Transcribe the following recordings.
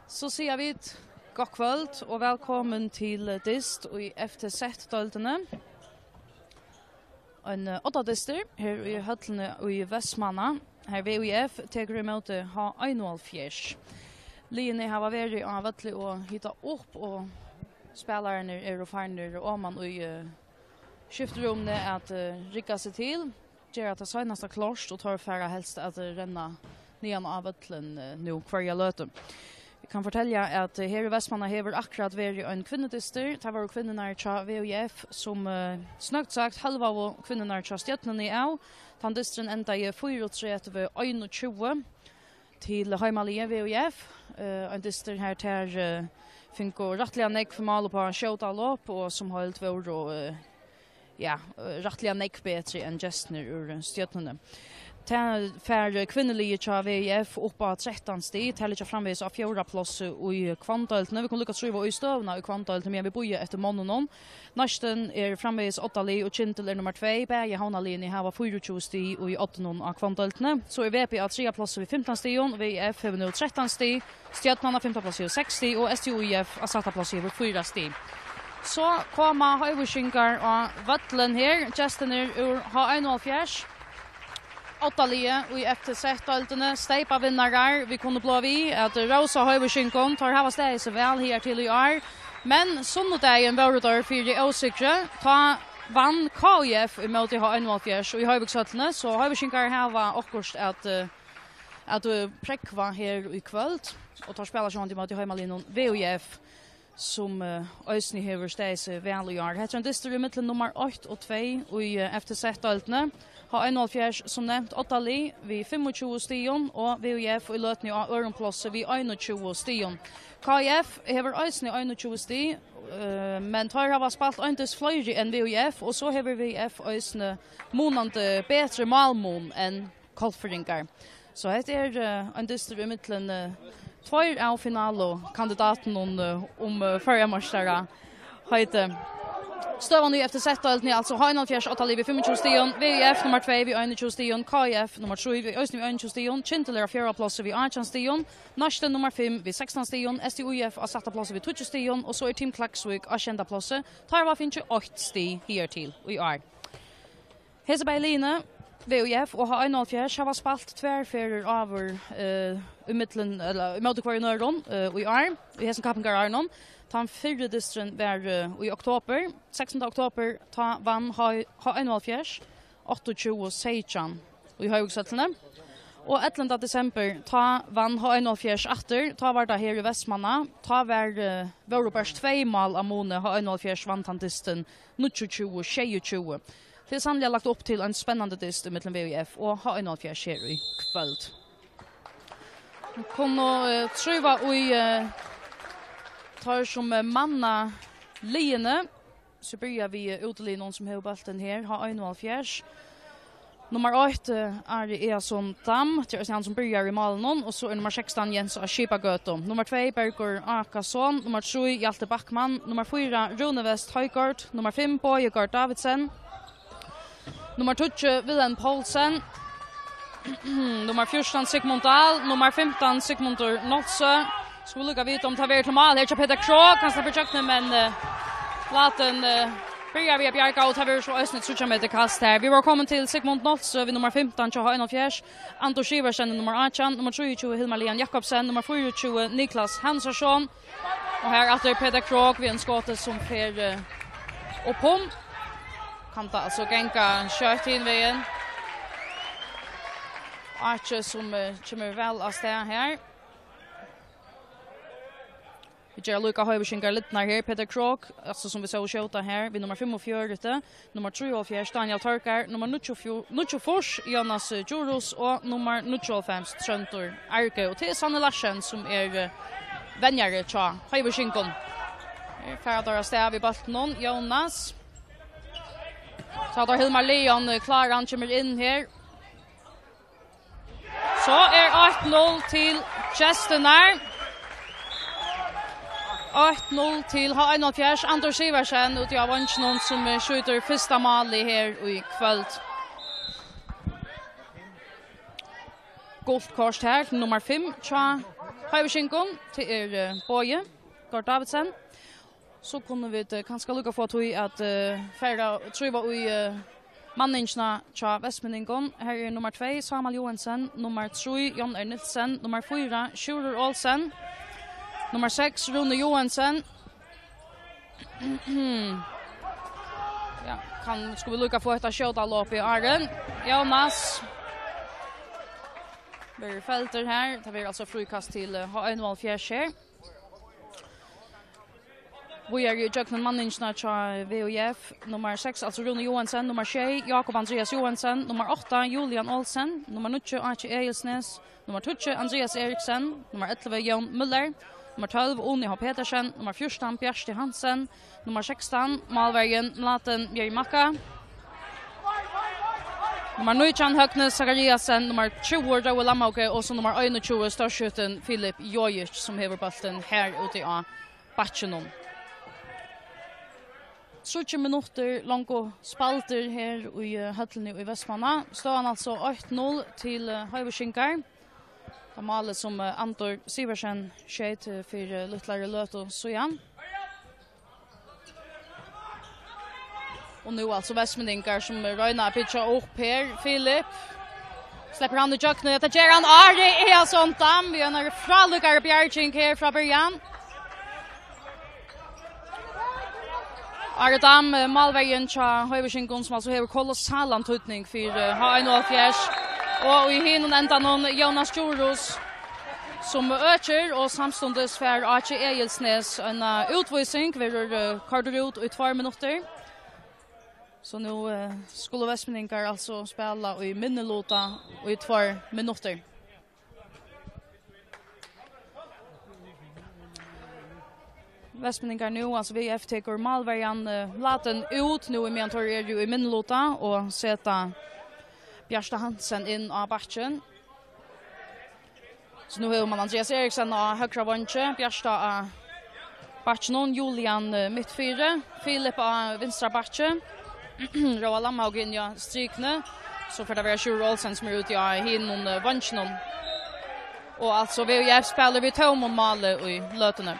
Så sier vi god kveld og velkommen til Dist og i FTZ-døltene. En 8 dister her i Høtlene og i Vestmanna. Her VUF teker imot ha 1,5. Liene har vært av Vøtle og hittet opp, og spillerne og farner og man og skifteromene at rikka seg til. Gjør at det seneste klart og tar færre helst at renna nian av Vøtlen nå hver løte. Jeg kan fortelle at her i Vestmanna har akkurat vært en kvinnedister. Det var kvinnerne til VUF som snøgt sagt halva av kvinnerne til stjøttene i av. Den disteren enda i 34-21 til Heimalie VUF. En dister her til fikk rettelig nekk for maler på Kjøtalopp, og som holdt vår rettelig nekk bedre enn gestene ur stjøttene. For kvinnelige til VUF oppe av 13 sti, til ikke framvis av 4. plass i kvantøltene. Vi kan lukke skrive i støvna i kvantøltene, men vi bor etter måneden. Næsten framvis 8 li, og Kintel nummer 2. Begge havnalinje har 24 sti i 8 av kvantøltene. Så VP av 3. plass i 15 sti, VUF har nå 13 sti, Stjøtman av 5. plass i 6 sti, og STUIF av 7. plass i 4 sti. Så kommer høyvurskinkar av Vøtlen her, gestene ur H1,5. 8 lie og i FTZ-døltene, steipa vinnare, vi kunne blå vi, at Rosa Høyvurskinkon tar hava steg så vel her til i år, men sunnudegen var det der for de åsikre, ta vann KIF i måte H1,5 og i Høyvurskjøttene, så Høyvurskinkar hava akkurat at prekva her i kvöld, og tar spela sånn i måte Heimalinjen VUF, som øysene hever steg så vel i år. Heter en dister i midten nummer 8 og 2 og i FTZ-døltene, H1,5 som nevnt 8 li, vi 25 stion, og VUF i løtene av Ørenplåse vi 21 stion. KIF hever øysene 21 sti, men tar har spalt øyntes flere enn VUF, og så hever VUF øysene månande bedre malmån enn kolferingar. Så det en dister i midten 2 av finalekandidaten om førjemarskere heter Støvan i FTZ-døltene, altså H1,5 8 li vi 25 stion, VUF nummer 2 vi 21 stion, KIF nummer 3 vi 21 stion, Kintel 4. plass vi 18 stion, Narsten nummer 5 vi 16 stion, STUIF av 7. plass vi 20 stion, og så Team Klaksvik av 10. plass. Tarva finnes 8 sti her til i år. Heseberg-Line, VUF og H1,5 har spalt tverrferer over i måte hver i Nøron i år, i Hesenkapengar Arnon. Den 4. distren var i oktober, 16. oktober, ta vann H1,5, 28-16 i Høyvurskjøttene. Og 11. desember, ta vann H1,5 atter, ta var det her i Vestmanna, ta var bare 2 mal av måned H1,5 vant han disten 29-22. Det er sannelig lagt opp til en spennende dist i midten VUF og H1,5 her i kveld. Vi kunne trøve i tar som manna liene, så börjar vi utelig noen som har bulten her, H1,5. Nummer 8 Eason Dam, det han som börjar i malen, og så nummer 16 Jens Skipagøto. Nummer 2 Bergur Akasson, nummer 3 Hjalte Backman, nummer 4 Rune West Høygård, nummer 5 Bojegård Davidsen, nummer 20 Wilhelm Poulsen, nummer 14 Sigmund Dahl, nummer 15 Sigmundur Nolse. Skulle lukka vite om det har vært til mal. Her til Peter Krog, han slipper kjøkkenen, men laten börjar vi bjerga og tar vi så østnet 30 meter kast her. Vi var kommet til Sigmund Nolse ved nummer 15, til H1,5. Anton Skiversen nummer 18, nummer 23 Hilmar Lian Jakobsen, nummer 24 Niklas Hansersson. Og her etter Peter Krog ved en skåte som fer oppom. Kan ta altså genka kjøtt inn veien. Arche som kommer vel av sted her. Vi gjør Luka Høyvurskinkar Littnar her, Peter Krog, altså som vi så skjøta her, vi nummer 45, nummer 3 Daniel Torkar, nummer 94 Jonas Djurus, og nummer 95 Trøntor Arke, og til Sanne Larsen som vennjere tja Høyvurskinkon. Ferdig av sted i balten Jonas. Så har Hilmar Leon klar, han kommer inn her. Så 8-0 til Kjestenar. 8-0 til H1,5. Anders Siversen ut av vansjonen som skjuter første mål her i kveld. Gult kort her, nummer 5, tja Høyveskinkon til Boje Gard Davidsen. Så kunne vi kanskje lukka få til at færre trøyva i manningsna tja Vestmenningon. Her nummer 2, Samuel Johansen. Nummer 3, Jon R. Nilsen. Nummer 4, Sjurur Olsen. Nummer 6, Rune Johansen. Ja, skulle vi lukka få etter kjødalopp i Arden. Jonas. Blir felter her. Det blir altså frukast til H1-4 her. Vi er i Jøknen Manningsna til VUF. Nummer 6, altså Rune Johansen. Nummer 6, Jakob Andreas Johansen. Nummer 8, Julian Olsen. Nummer 9, Archie Eilsnes. Nummer 12, Andreas Eriksen. Nummer 11, Jon Müller. Nummer 12, Oni H. Petersen. Nummer 14, Bjersti Hansen. Nummer 16, Malvergen Mlaten Bjergmakka. Nummer 19, Høgne Zachariasen. Nummer 20, Joel Lammauke. Og så nummer 21, Storskjøten Filip Jojic, som hever bolten her ute av Batchenon. 30 minutter langt spalter her i Høtlen i Vestmanna. Står han altså 8-0 til Høyveskinkar. Det malet som Antor Siversen skjeit for Luttlare Løt og Sojan. Og nu altså Vestmenningar som røyna pitcha opp her. Filip slipper han i jøkne. Dette gjør han Ari Easontam. Vi har en fralukkare bjerging her fra början. Aradam Malveien tja Høyveskinkon som altså hever kolossal antydning for H1-4. Og i hinnen enda noen Jonas Djurus som øker og samstundes for Archie Eilsnes en utvisning. Vi er karter ut i 2 minutter. Så nu skulle Vestmenningar altså spela i minnelota i 2 minutter. Vestmenningar nu, alltså VF teker Malverjan laten ut nu i mentor är ju i minnelota och sätta Bjersta Hansen in av batchen. Så nu har man Andreas Eriksen av högra vantje, Bjersta av batchen, Julian mittfyra, Filip av vinstra batchen, Roa Lammaugen ja strykne, så får det vara Sjur Olsen som är ute i hinnen vantjen. Och alltså VF spelar vi tom male i lötene.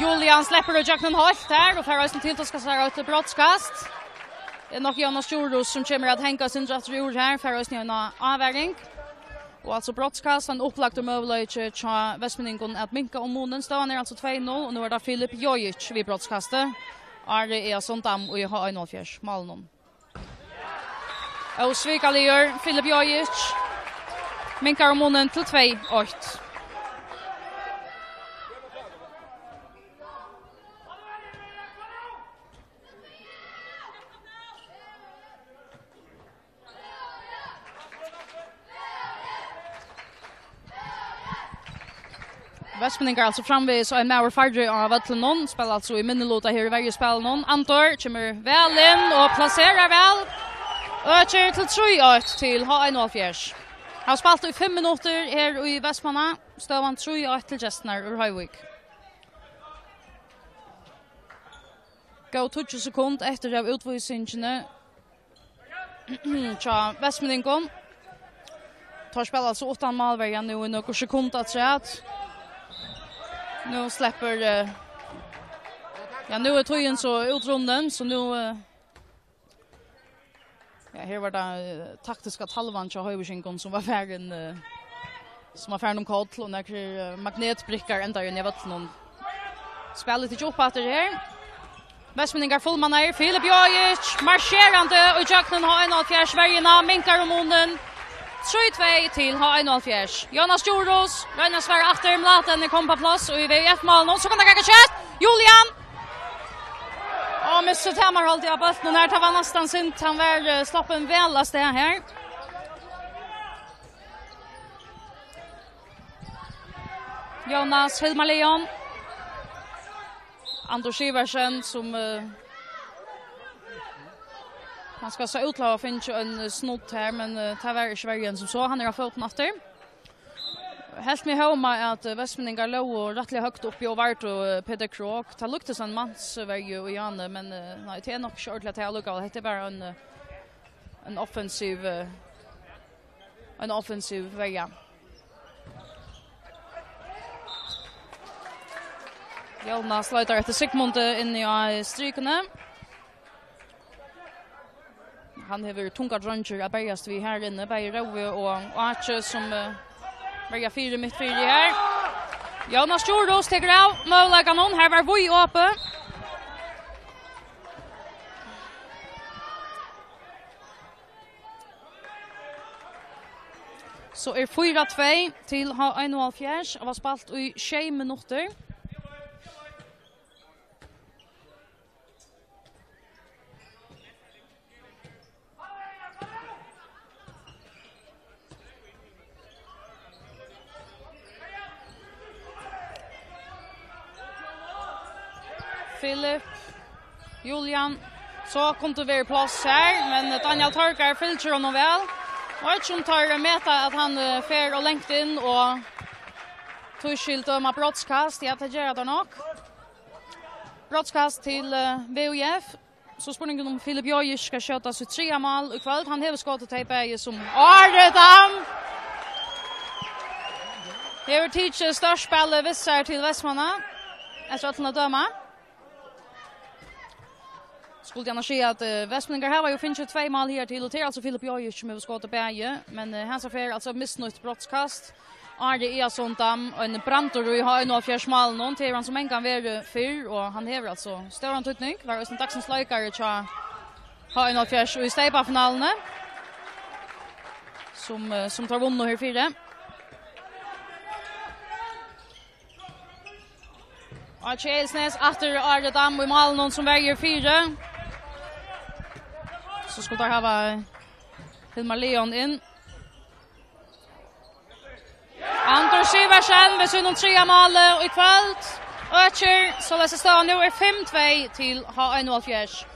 Julian släpper och Jackman hållt här och för till att ska säga ett brottskast. Det är nog Jonas Djurus som kommer att hänga sin rätt ur här för oss en avvägning. Och alltså brottskast en upplagt möjlighet till Vestmenningon att minka om månen står alltså 2-0 och nu är det Filip Jojic vid brottskastet. Ari Easontam och har 1-0 Malnon. Och Svikalier Filip Jojic minkar om månen till 2-8. Vestmenningar alltså framvis och en mer fardre av Vatlenon spelar alltså i minnelota här i varje spel någon. Antor kommer väl in och placerar väl. Öcher till 3-8 till H1-4. Han har spelat i 5 minuter här i Vestmanna. Står han 3-8 till Gestner ur Höjvik. Gå 20 sekund efter av utvisningarna. Tja, Vestmenningon. Tar spel alltså 8 Malverjan nu i några sekunder att säga. Nu släpper ja nu är tojen så utrunden så nu ja här var det taktiska talvan till Høyveskinkon som var färden som var färden kall och några magnetbrickar ända in i vattnet. Spelet till upp efter här. Vestmenningar fullmannar Filip Jojic marscherande och Jackman har 1-4 Sverige minkar om munnen. 3-2 till H1-4. Jonas Djurus, Røyna Sverre efter Mlaten kom på plats och i VF-malen. Så kan det gå kjøtt. Julian! Och Mr. Tamar holdt i av bulten här. Det var nästan sint. Han var slappen välast det här. Jonas Hilmar Leon. Anders Siversen som han ska så utlova finns ju en snott här men det var i Sverige som så han är av foten efter. helt med hemma att Västmanningar låg och rättligt högt upp i och vart och Peter Krok. Det luktar som mansväg och Janne, men nej, det är nog inte ordentligt att jag lukar. Det är bara en offensiv väg. Jonas slutar efter Sigmund in i strykene. Han har tunga drunger att bärgas vi här inne. Bär Rove och Arche som börjar 4 mitt 4 här. Jonas Jordos teker av målläggaren. Här var vi uppe. Så 4-2 till H1-4. Det var spalt i 6 minuter. Philip, Julian, så kom det vara plats här, men Daniel Torkar fylker honom väl. Och inte som tar meta att han fer och längt in och tog skilt döma brottskast. Jag tar göra det nog. Brottskast till VUF. Så spurningen om Filip Jojic ska köta sitt 3 mål i kväll. Han har skottet till Berge som Arredam. Hever teacher störst spelare vissar till Västmanna. Efter att döma. Skulle gärna se att Västmanningar här var ju finns 2 mål här till och till alltså Filip Jojic som har skottet Berge, men hans affär alltså missnöjt brottskast. Arde är sånt en brantor och har en 4 mål någon till han som en kan vara 4 och han har alltså stor antydning var det en dagsens likeare tror har en 4 i stepa finalen som tar vunnit här 4. Och Chelsnes efter Arde Dam i mål någon som väger 4. Så skulle det ha Hilmar Leon in. Anton Siversen med sin 3 mål i kväll. Öcher så läser stan nu 5-2 till H1-4.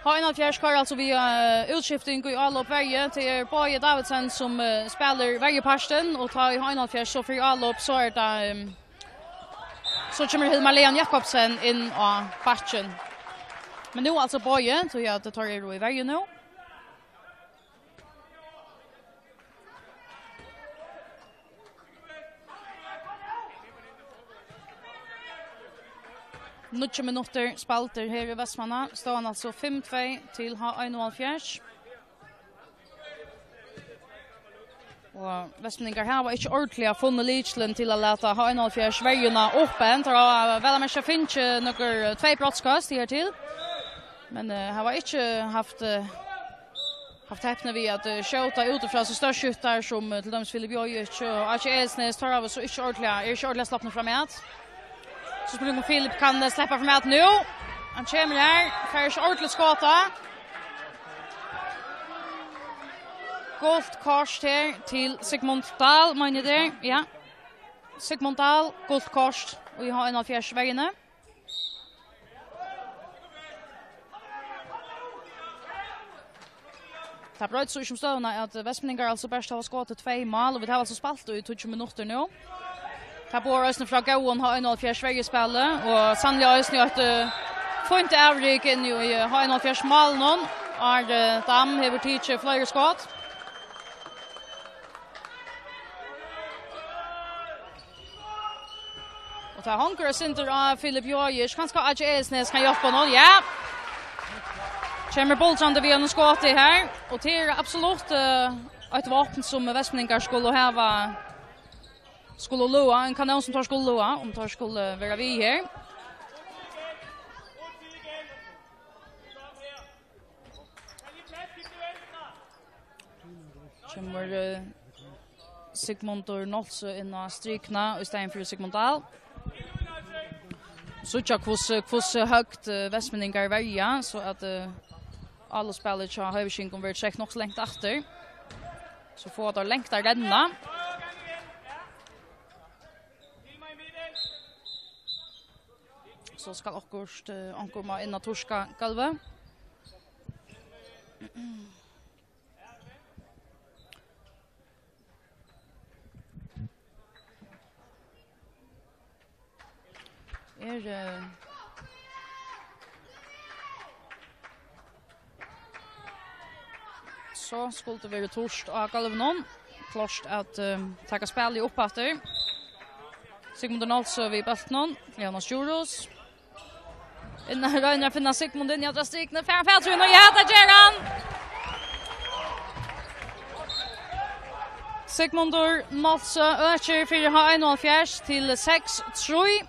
H1-4 kvar alltså via utskiftning i alla uppväge till Boje Davidsen som spelar vägeparsten och tar H1-4 så för alla upp så är det så kommer Hilmar Leon Jakobsen in av batchen. Men nu alltså Boje tror jag att det tar i vägen nu. Några minuter spalter här i Västmanna. Står han alltså 5-2 till H1-4. Och Västmanningar här var inte ordentligt funnit Lichland till att låta H1-4 vägarna öppen. Det var väl att man finns några 2 brottskast här till. Men han var inte haft häpna vid att skjuta utifrån så större skyttar som till döms Filip Jojic och Archie Elsnes tar av så inte ordentligt slappna framåt. Så skulle om Filip kan släppa framåt nu. Han kommer här, får ordentligt skåta. Gult kors här till Sigmund Dahl, menar det. Ja. Sigmund Dahl, gult kors och vi har en av 4 vägarna. Det är bra så som stövna att Västmanningar alltså bäst har skått 2 mål och vi har alltså spalt i 20 minuter nu. Det bor östen från Gåen har en av 4 Sverige-spelet och sannolikt östen att få inte avrik in i har en av 4 mål någon. Är Dam har teacher flera skott. Och det hanker center av Filip Jojic. Kanske Archie Elsnes kan hjälpa någon. Ja. Kommer boltrande vid en skott i här. Och det är absolut ett vapen som Västmanningar skulle loa. En kanon som tar skulle loa. Om tar skulle vara vi här. Kommer Sigmund Nolse in av strykna istället för Sigmund Dahl. Så jag kvus högt Västmanningar välja så att alla spelare har höjsing kommer check nog så längt efter. Så får det längt där denna. Så ska akkurst ankomma in att torska galve. Så skulle det være torst av Galvnon. Klart at taka spel i oppatter. Sigmund Donaldsø vid Bøltnon. Jonas Juros. Innan Røyner finner Sigmund inn i andre strikene. Færen og ja, det gjør han! Sigmundur Nolsø øker 4,51 til 6-3.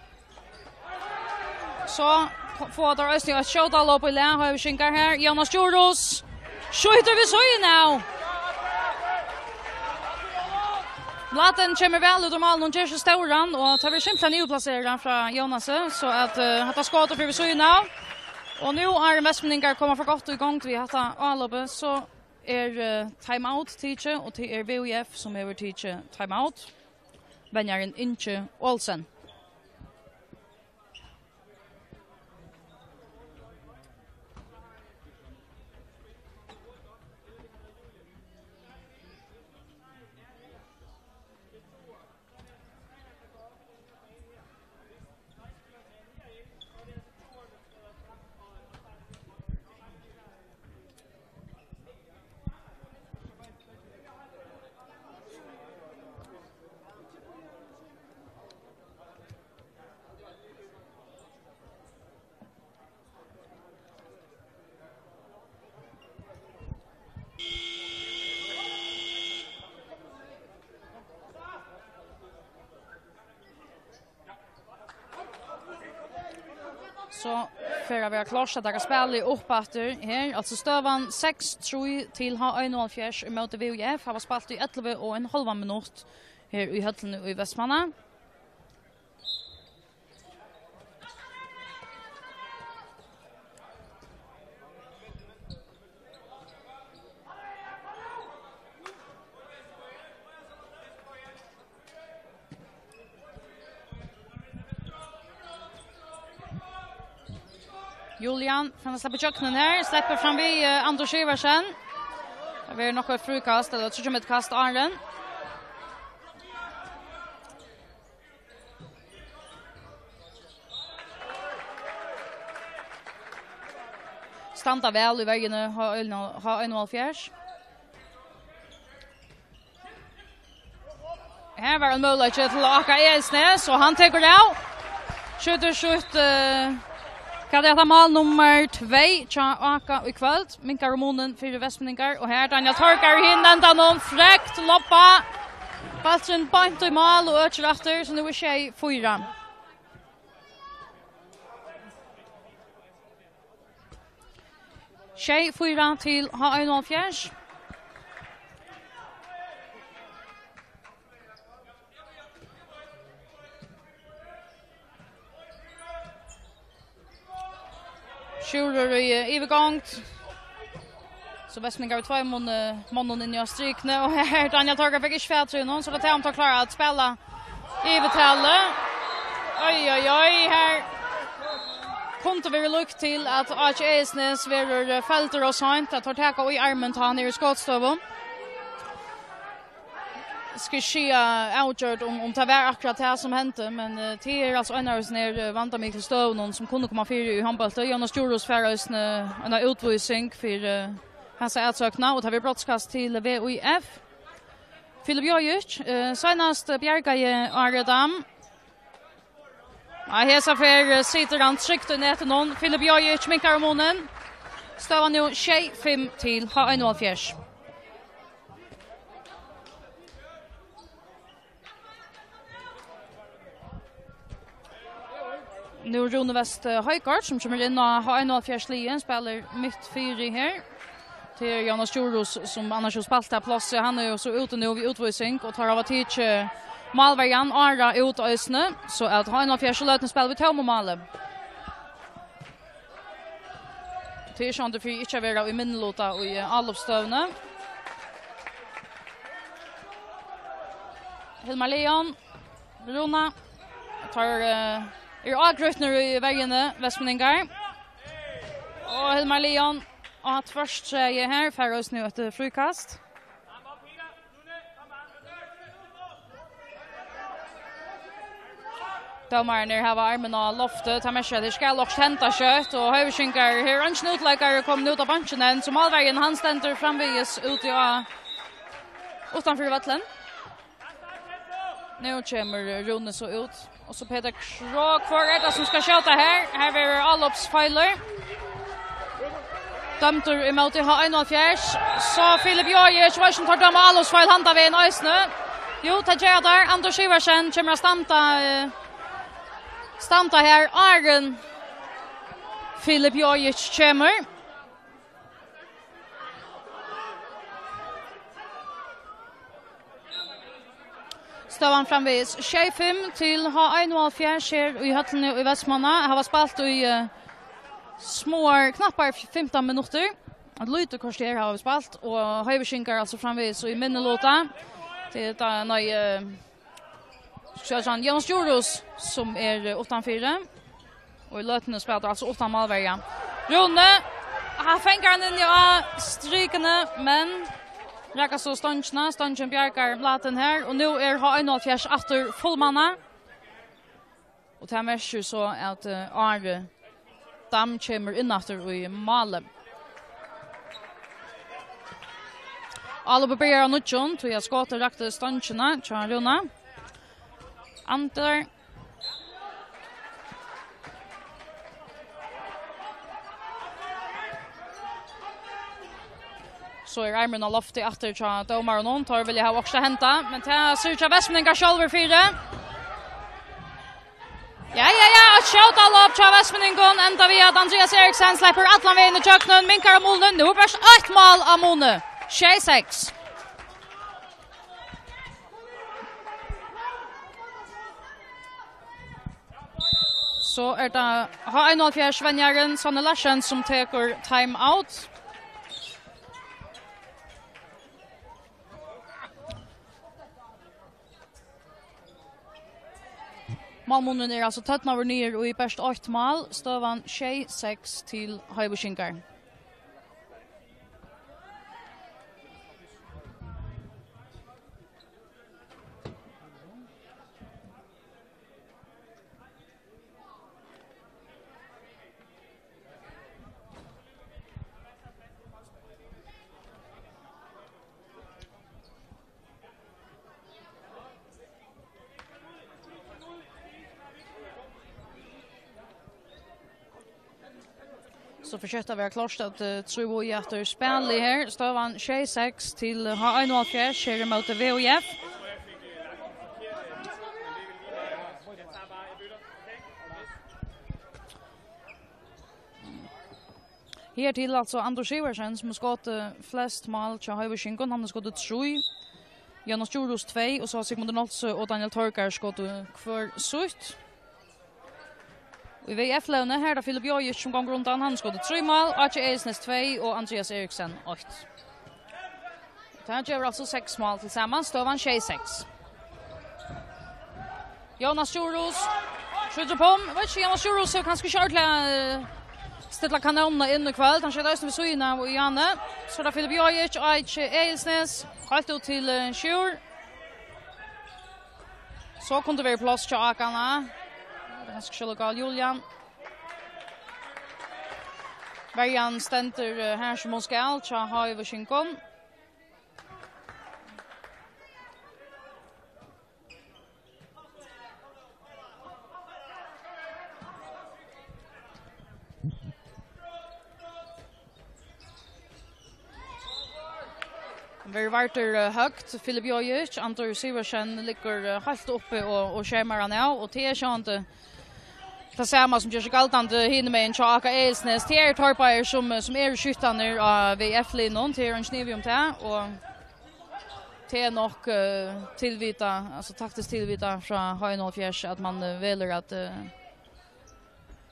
Så får der Østning et kjødal opp i læn. Har vi skinkar her. Jonas Juros. Skjøyter vi så i nå. Blatten kommer vel ut om alle noen kjørs ståren, og tar vi simpelthen nyplasseren fra Jonas, så at hatt skåter for vi så i nå. Og nå er Vestmenninger kommer for godt i gang til vi hatt avløpet, så timeout teacher, og til VUF som teacher timeout. Benjamin Inche Olsen. Så för att vi har klart att det spela i uppåter här. Alltså stövan 6-3 till ha 1,5 mot VUF. Har spelat i 11,5 minut här i Hötlen i Västmanna. Julian från släpper köknen här, släpper fram vid Anders Iversen. Det är något frukast, eller tror jag med kast Arlen. Standa väl i vägen ha 1,5. Här var en möjlighet till Aka Elsnes, och han tar det av. Skjuter kan det mål nummer 2 tja Aka i kväll. Minkar Ramonen för Vestmenningar, och här Daniel Torkar hinnan den någon fräckt loppa. Balsen point i mål och öcher efter, så nu är tjej 4. Tjej 4 till ha 1,5. Sjurer i övergångt. Så Vestmenningar 2 mån in i strykne, och här Daniel Torgar fick inte färdtry någon, så det är att klara att spela i betalde. Oj, här kunde vi lukt till att Arch Esnes verer fälter och sånt, att ta i armen ta ner i skottstövon. Ska ske outgjort om det var akkurat det som hände, men det är alltså en av ner vanta mig till stöv någon som kunde komma fyra i handbollen. Jonas Juros färös en utvisning för hans utsökna, och tar vi brottskast till VUF. Filip Jojic, senast Bjergaje Aredam. Hesa för sitter han tryckt ner någon. Filip Jojic minkar Ramonen. Stövan nu 5 till ha 1,5. Nu Rune West Höjkart som kommer in och har 1,5 spelar mitt 4 här. Till Jonas Juros som annars har spelat där plats. Han är ju så ute nu vid utvisning och tar av att titta Malvarjan Ara ut och Ösne, så att ha 1,5 löten spel vid tom och Malve. Till sånt för inte vara i minnelota och i allopstövne. Hilmar Leon, Rona tar avgrutner i vägen Vestmenningar. Och Hilmar Leon har haft först tjeje här för oss nu ett frukast. Domaren har armen av loftet, tar med seg det skal også hente kjøtt, og Høyveskinkar her ønsker utleggere kommer ut av banken, som Alvergen han stender framvis ut i utanför vattlen. Nu kommer Rune så ut, och så Peter Krog för det som ska skjuta här. Här är allopsfeiler. Dömter emot i ha 1-4. Så Filip Jojic var som tar döma allopsfeil handa vid en ösne. Jo, tager där. Anders Iversen kommer att stanta här. Argen Filip Jojic kommer. Stavan framvis 25 till ha 1-4 här i Höllne i Västmanna. Har var spalt i små knappar 15 minuter. Att lite kvarter har vi spalt och Höjveskinkar alltså framvis i minnelåta. Till det nej Sjöjan Jonas Joros som är 8-4 och i lötene spelar alltså 8 målvärja. Rune har fänger han in i strykene men Räcka så Stanchen Bjarkar laten här och nu är ha 1-4 efter fullmanna. Och det här märker så att Arne Dam kommer in efter i Malem. Alla börjar nutjon till jag skottar rakt Stanchen Charlona. Antar så är armen av loftet efter att domaren någon tar vill jag ha också hämta men det ser ut att Västmanningar själva för det. Ja, att skjuta lopp till Västmanningon ända vi att Andreas Eriksen släpper alla vägen i köknen minkar av målen nu bara ett mål av Mone 6-6. Så är det ha 1-4 Svenjaren Sonne Larsen som tar time out. Malmunnen är alltså tätt över ner och i bäst 8 mål. Stövan 6-6 till Höjveskinkar. Så försökte vi klart att tro i efter spel i här. Stövan 6-6 till ha 1-4 kör mot VOF. Här till alltså Anders Iversen som har skott flest mål till Höjveskinkon. Han har skottat 3. Jonas Joros 2 och så har Sigmund Nolse och Daniel Torkar skottat för sutt. I VF-lövne här är Filip Jojic som går runt han skottet 3 mål, Archie Eisnes 2 och Andreas Eriksen 8. Det här gör alltså 6 mål tillsammans, Stövan 6-6. Jonas Joros skjuter på, vet inte, Jonas Joros har kanske kört ställa kanonerna in i kväll, han skjuter vid Suina och Janne. Så där Filip Jojic, Archie Eisnes, halt ut till Sjur. Så kunde vi plats till Akarna. Han ska locka Julian. Varjan ständer här som hon ska tja Höjveskinkon. Vi varter högt. Filip Jojic, Anton Siversen ligger helt uppe och skärmar han av. Och det är så inte det samma som gör sig galtande hinner med en Chaka Eisnes. Det är torpar som är skyttande av VF-linon till en snivium till. Och det är nog tillvita, alltså taktiskt tillvita från H104 att man väljer att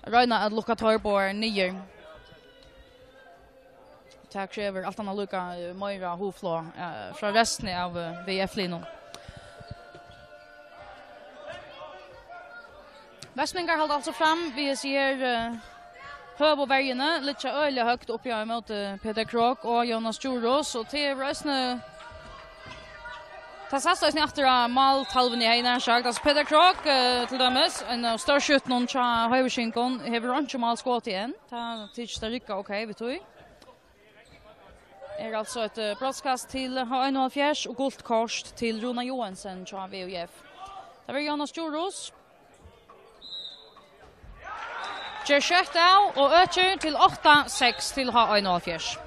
röjna att lucka torpar 9. Det kräver allt annat lucka Moira Hoflå från resten av VF-linon. Västmanningar håller alltså fram. Vi ser Höbobergene lite öliga högt upp mot Peter Krog och Jonas Joros. Och till röstne Tas hasta är efter mal talven i ena sagt alltså Peter Krok till dömes en stor skjut någon cha Hövershinkon har inte mal skott igen. Ta tids där rycka okej vet du. Är alltså ett broadcast till H1 och guldkort till Rona Johansson cha VUF. Det var Jonas Juros. Jeshetau och öker till 8-6 till H1.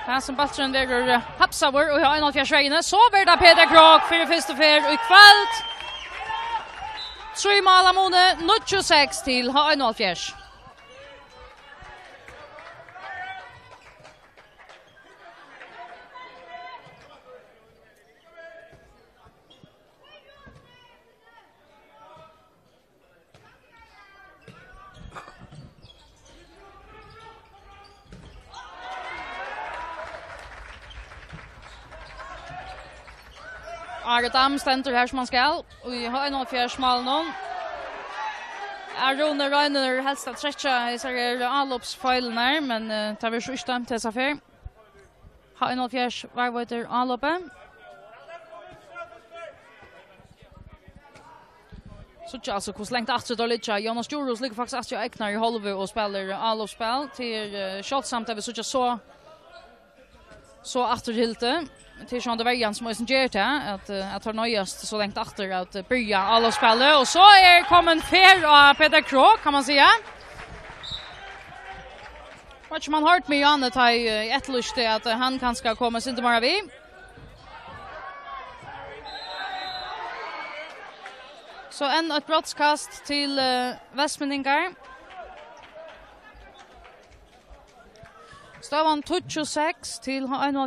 Här som Baltren väger Hapsauer och H1 vägen så blir det Peter Krok för första fär i kväll. 3 mål amone 96 till H1. Arredam stendur her som man skal, og vi har en fjærsmal nå. Rune Reiner helst at trekja i seg avloppsfeilen her, men det er så ikke til seg før. Har en fjærs varvøyter avloppet. Så ikke altså hvordan lengt at det litt. Jonas Juros ligger faktisk at jeg ekner i Holve og spiller avloppsspill til kjøltsamt er vi så ikke så atterhilte. Till Sean de Verjan som är gjort att ta nöjast så längt efter att börja alla spela och så är kommen fair av Peter Krok kan man säga. Vad man hört med Janne ta ett lust att han kan ska komma sin tomorrow vi. Så ett broadcast till Västmeningar. Stavan 26 till H1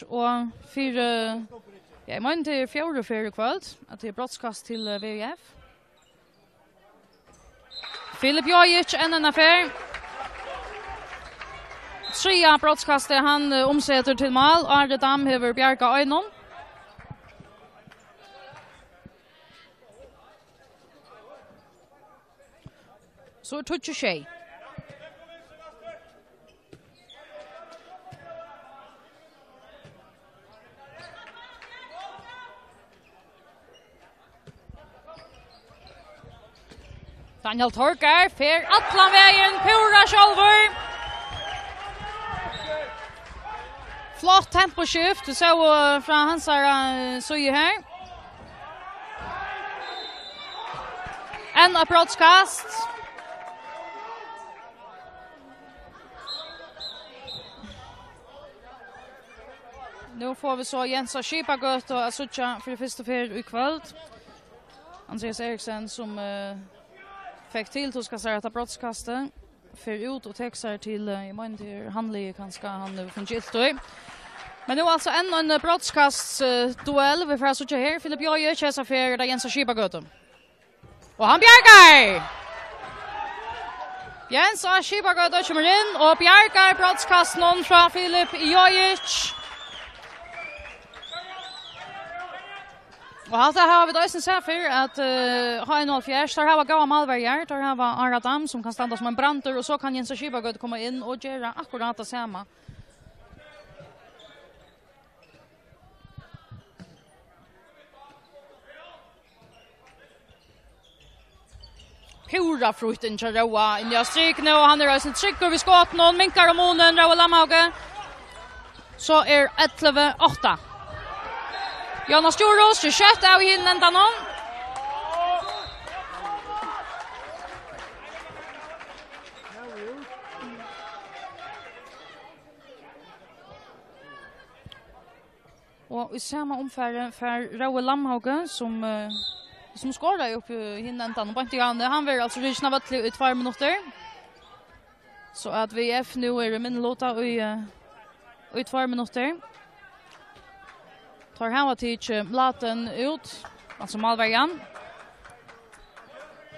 och 4 jag menar inte 4 kväll att det är broadcast till VF. Filip Jojic en affär. 3 broadcast han omsätter till mål och Arredam över Bjarka Öjnon. Så 26. Daniel Torkar fer Atlanvägen pura själver. Flott temposkift så från hans så ju här. En broadcast. Nu får vi så Jens Skipagött och Asucha för första för i kväll. Andreas Eriksen som fick till att ska säga att broadcasten för ut och textar till i mån till handlig kanske han från Giltoy. Men nu alltså en broadcast duell vi får så här Filip Joje chesa för där Jens Skipagött. Och han bjärgar. Jens Skipagött kommer in och bjärgar broadcasten från Filip Joje. Och allt det har vi då sen sett för att ha en 04 där har gått Malberger där har Arredam som kan stanna som en branter och så kan Jens Skipagött komma in och göra akkurat det samma. Pura frukten till Roa in i stryk nu och han är alltså trycker vi skott någon minkar och månen Roa Lamhauge. Så är 11-8. Jonas Juros, 26 av hinnan då någon. Och i samma omfärd för Roa Lamhauge som skårar upp hinnan då på inte han vill alltså rycka vatt i 2 minuter. Så att VF nu är min låta i 2 minuter. Tar han var tid Blaten ut, alltså Malbergen.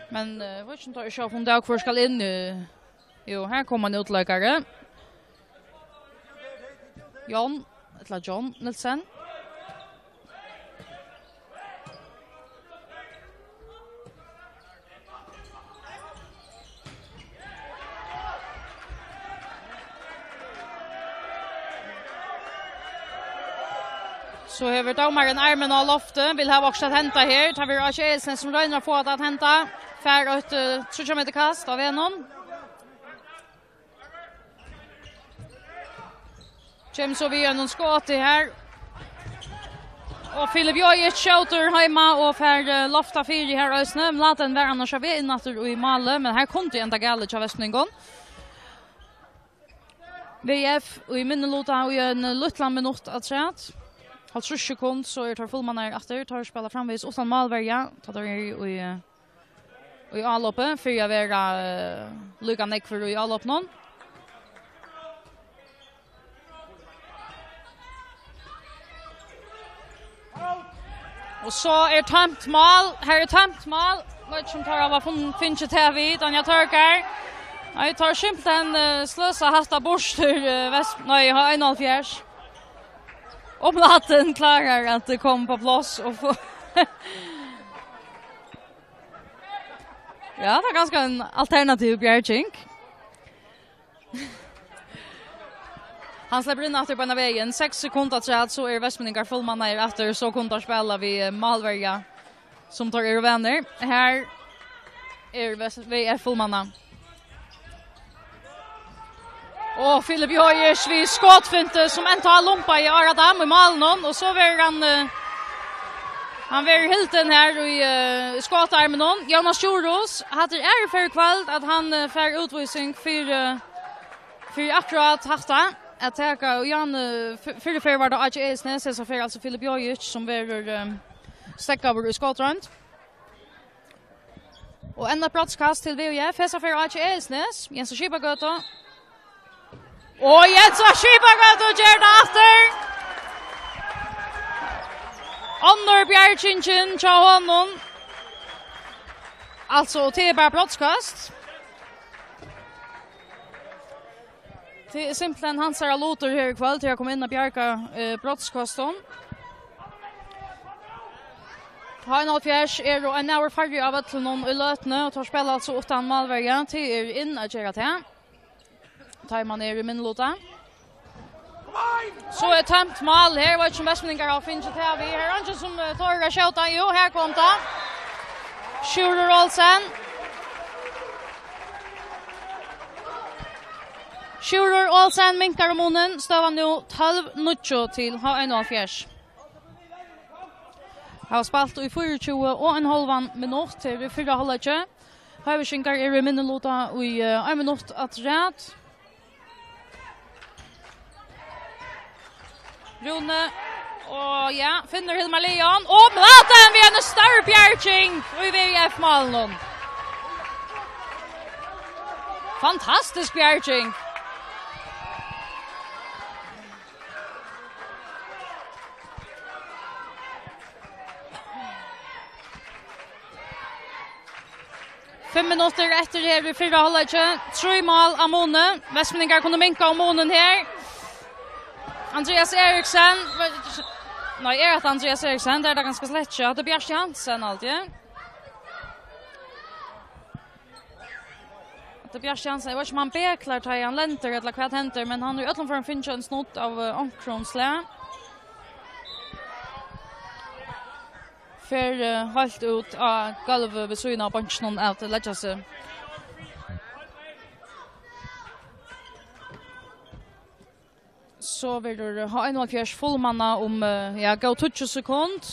Men vad som tar jag från dag för ska in nu. Jo, här kommer en utläggare. John Nilsen. Så har vi domaren armen av loftet, vill ha också att hämta här. Tar vi Archie Elsnes som röjnar på att hämta. Fär ett 30 meter kast av en. Kjem så vi gör någon skott i här. Och Filip Jojic skjuter hemma och fär lofta 4 här ösnö. Laten var annars av in natur i Malmö, men här kom det ända galet av Västningen. VF och i minnelota och en liten minut att säga. 30 sekunder så tar fullmannen efter. Tar spela framvis utan målvärja. Tar i avloppet för jag vara Luka Neck för i avlopp någon. Och så är tömt mål. Här är tömt mål. Vad som tar av finns det här vid. Anja Törkar. Jag tar simpelthen slösa hasta borster väst. Nej, jag har 1,5. Om laten klarar att det kommer på plats och få... Ja, det är ganska en alternativ bjärging. Han släpper in efter på den vägen. 6 sekunder träd så är Västmeningar fullmannar efter så kunde spela vid Malverga som tar er vänner. Här är vi fullmannar. Och Filip Jojic vid skottfinte som inte har lumpa i Aradam i Malmö och så var han var hilten här i skottarmen. Jonas Joros hade för kväll att han får utvisning för akkurat hafta att ta och Jan för var det Archie Elsnes så för alltså Filip Jojic som var stäckar i skottrand. Och ända platskast till VF fästa för Archie Elsnes Jens Skibagöta. Och Jens Skibagöta gör det efter. Annor Bjärchinchen tja honom. Alltså det är bara brottskast. Det är simpelthen hans här loter här ikväll till jag kommer in och bjärka brottskasten. Heinald Fjärs är och en hour färdig av att någon i lötne och tar spela alltså utan Malverga till er in att göra det. Tar man er i min lota. Så är tömt mål här vad som Västmeningar har finns det här vi här inte som tar skjuta jo här kom det. Shooter Olsen. Shooter Olsen minkar munnen stavar nu 12-0 till Heinald Fjärs. Har spalt i 24 och en halvan minut till 4 halvlek. Höjvinkar är i minnelota i 1 minut att rätt. Rune och ja, finner Hilmar Leon och Blaten vid en större bjärging i VF Malmö. Fantastisk bjärging. Fem minuter efter det vid 4 halvlek. 3 mål av Måne. Västmeningar kunde minka om Månen här. Andreas Eriksen. Nej, är det Andreas Eriksen? Det är ganska slätt. Det är Bjärs Jansen alltid. Det är Bjärs Jansen. Jag vet inte om han beklar till han länter eller vad händer. Men han har ju ödlan för en finch en snott av Omkronslä. För halt ut av golvet vid syna av bunchen av att lägga sig. Så vill du ha en fjärs fullmanna om gå 20 sekund.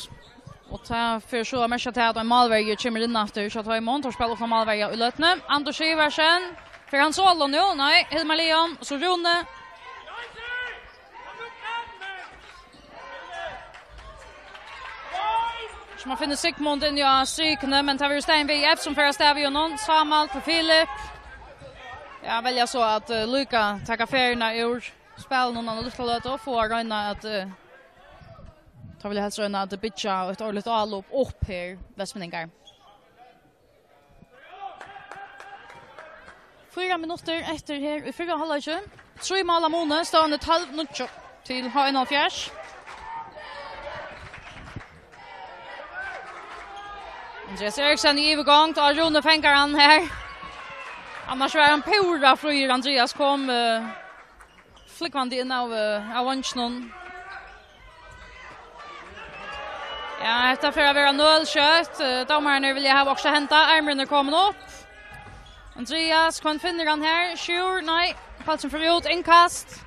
Och ta för så märka till att en Malverga kommer in efter så att ha imorgon tar spela från Malverga i lötne. Anders Iversen för han solo nu. Nej, Hilmar Leon så Rune. Så man finner Sigmund in i strykene, men tar vi Stein VF som förra stäv någon. Samal på Filip. Jag väljer så att Luka tackar färgerna ur spel någon annan lite löt och får röna att tar väl helst röna att bitcha och ett ordentligt avlopp upp här Västmeningar. 4 minuter efter här i 4 halvlek. 3 mål av Måne stående 12-0 till Heinald Fjärs. Andreas Eriksen i övergång till Rune fänkar han här. Annars var han pura flyr. Andreas kom flickvande in av Vansnon. Ja, efter för att vara 0-kött. Domaren vill jag ha också hämta. Armen är kommit upp. Andreas, kan finna han här? Sure, nej. Palsen för ut, inkast.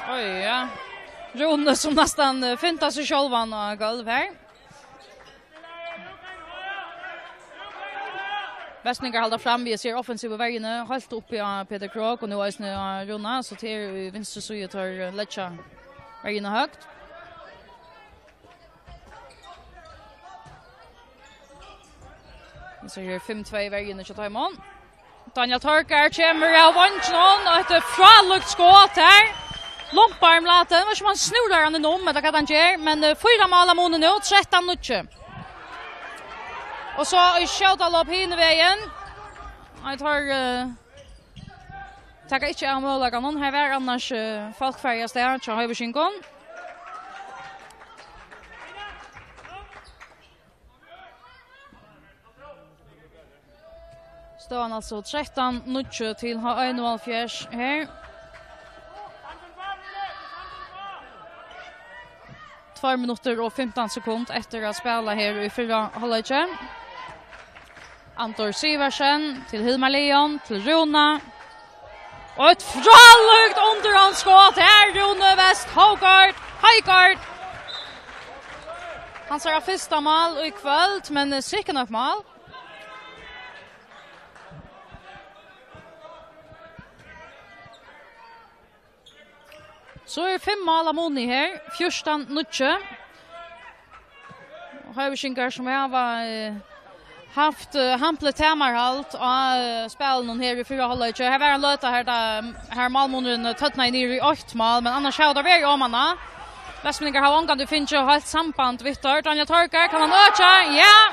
Oj, ja. Rune som nästan fintar sig självan och golv här. Västningar håller fram, vi ser offensiva vägarna helt upp i Peter Krog och nu är det Runa, så till vänster så tar Leccia vägarna högt. Vi ser 5-2 vägarna till Taimon. Daniel Torkar kommer av vantron och ett fralukt skott här. Lompar mlaten, var som han snurrar han inom, men det kan han göra, men 4 mål av månen nu, 13-0. Och så är Kjöldal upp hinvägen. Jag tar tackar inte av målagan någon. Här var annars folkfärgas där, så har vi skinkon. Står han alltså 13-0 till H1-fjärs här. 2 minuter och 15 sekunder efter att spela här i förra halvleken. Antor Siversen till Hilmar Leon, till Runa. Och ett fralukt underhåndskott här, Rune West, Heikard. Han ser första mål i kväll, men sikker nok mål. Så är 5 mål av Moni här, 14-0. Och Höjviskinkar som jag var haft hamplet temarhalt och spelar någon här i 4 halvlek. Här var en löta här där här målmånen töttna ner i 8 mål, men annars har det varit om han. Västmänningar har ångan, du finns ju helt samband Victor. Daniel Torkar, kan han öka? Ja!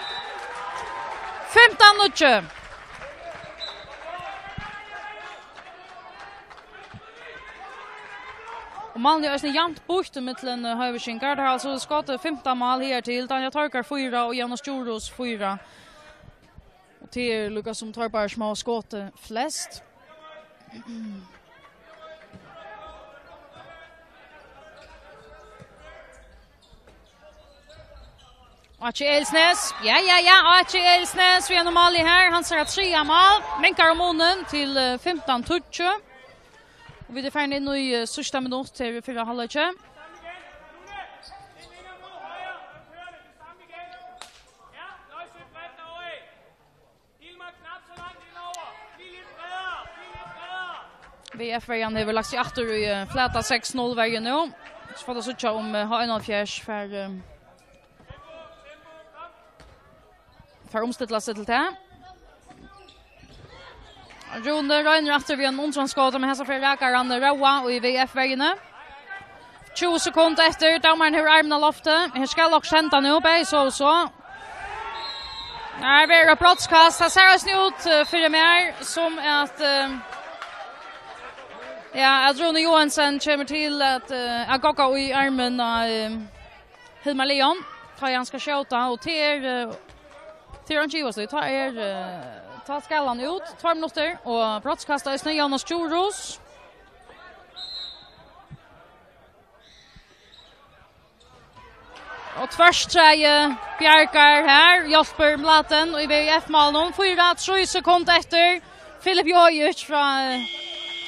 15-0. Och Malmö är jämnt bort mellan Höjviskinkar. Det har alltså skottat 15 mål här till. Daniel Torkar 4 och Jonas Djuros 4. Och till Lukas som tar bara små skott flest. Archie Elsnes. Ja. Archie Elsnes. Vi är normalt här. Han ser att 3 mål. Minkar om munnen till 15-20. Och vi är färdiga in i sista minut till 4 halvlek. VF-vägen har lagt sig efter i fläta 6-0-vägen nu. Så får det sucha om H1-fjärs för omställa sig till det. Rune Röjner efter vid en onsdagsskada med hästar för räkaren Roa och i VF-vägen. 20 sekunder efter, domaren har armna loftet. Här ska också hända nu, så. Här blir det brottskast. Det ser oss ut för mer som att... att Rune Johansson kommer till att Agaka i armen av Hilmar Leon. Tar han ska skjuta och till han givas det. Tar skallan ut, 2 minuter och brottskastar i snö Jonas Djuros. Och tvärsträge Bjarkar här, Jasper Blatten och i VF-malen. 4-3 sekunder efter Filip Jojic från...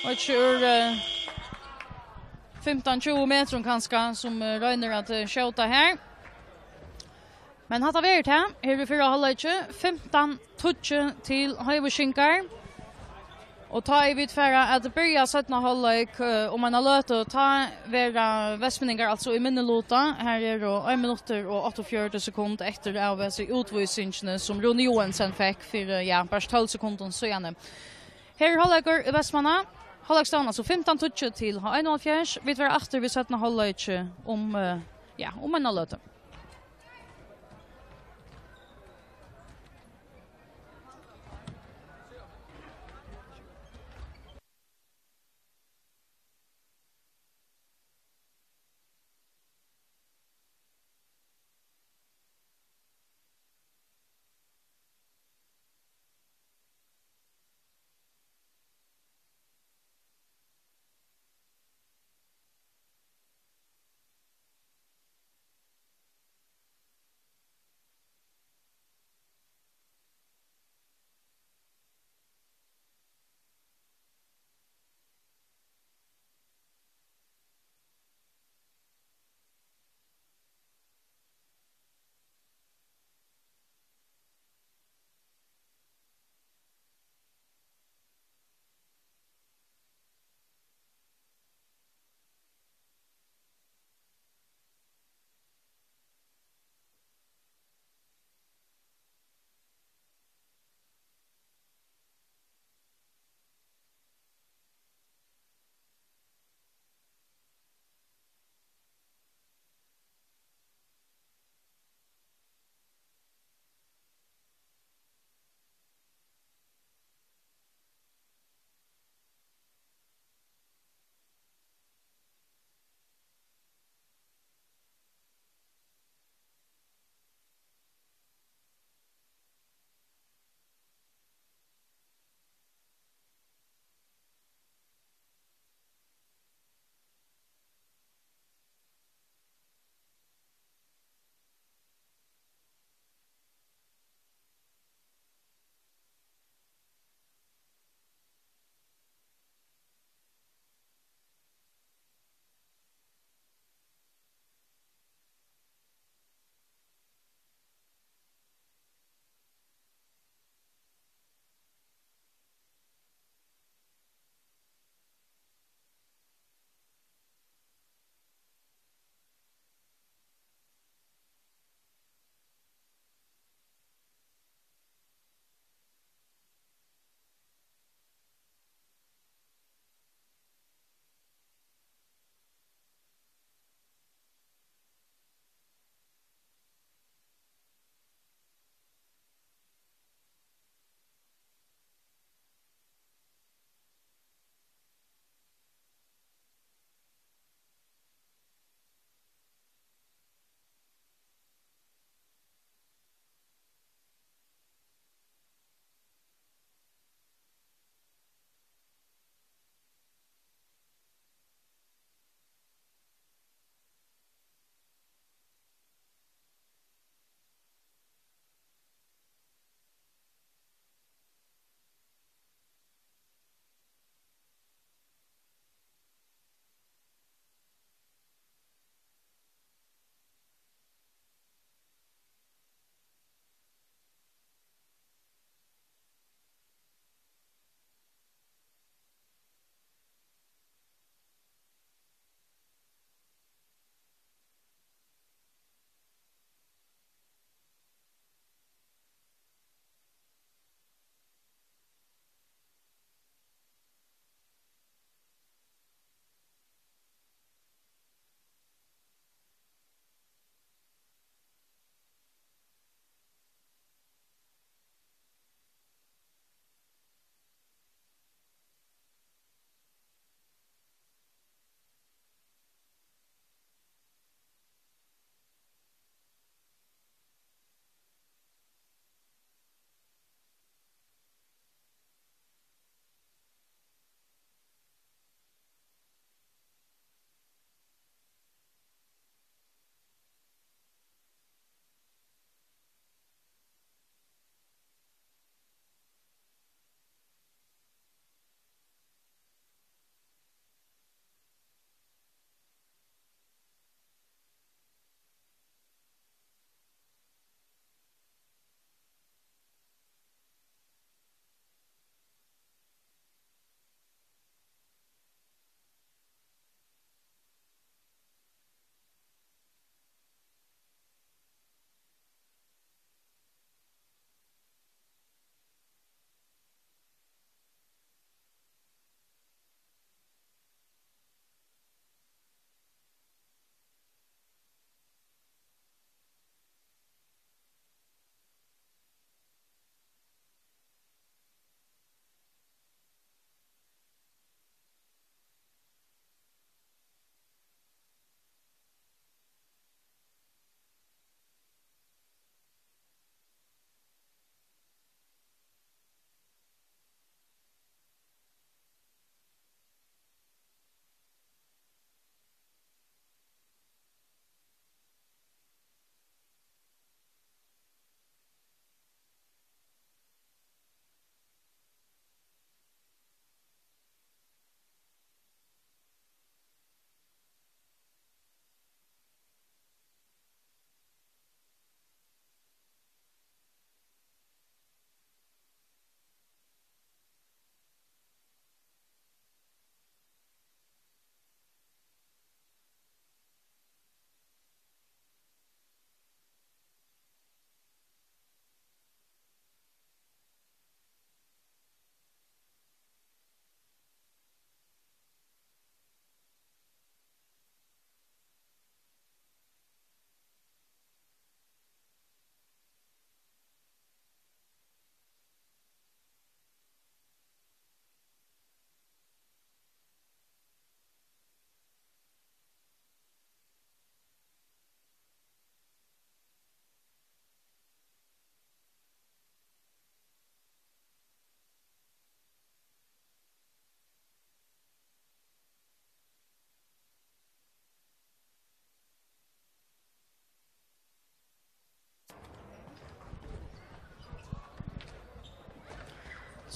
Och kör 15-20 meter kanske som röjner att skjuta här. Men hade varit här i 4 halvlek 15-20 till Höjviskinkar. Och ta i vidfärra att börja sätta halvlek om man har löt att ta våra västmänningar alltså i minnelota. Här är då 1 minuter och 48 sekunder efter av utvisningen som Rune Johansson fick för bara 12 sekunder sedan. Här är halvleker i Västmanna. Halvleksdagen alltså 15-20 till H1-fjärs. Vi var efter vi sätter halvlek om en halvlek.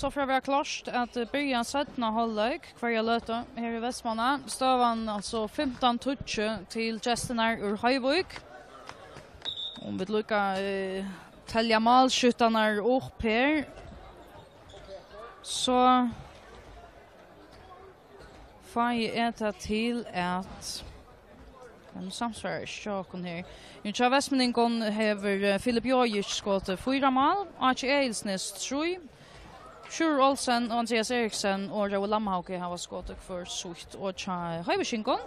Så får vi klart att börja sätta halvlek kvar jag löta här i Västmanna. Stavan alltså 15 touch till gästerna ur Höjvik. Om vi lukar tälja målskyttarna upp här. Så får jag äta till att en samsvar chocken här. I Västmanningen har Filip Jojic skott 4 mål, Archie Eilsnes 3. Sjur Olsen og Andreas Eriksen og Raul Lamhauke har skottet for Sucht og Høyvishinkon.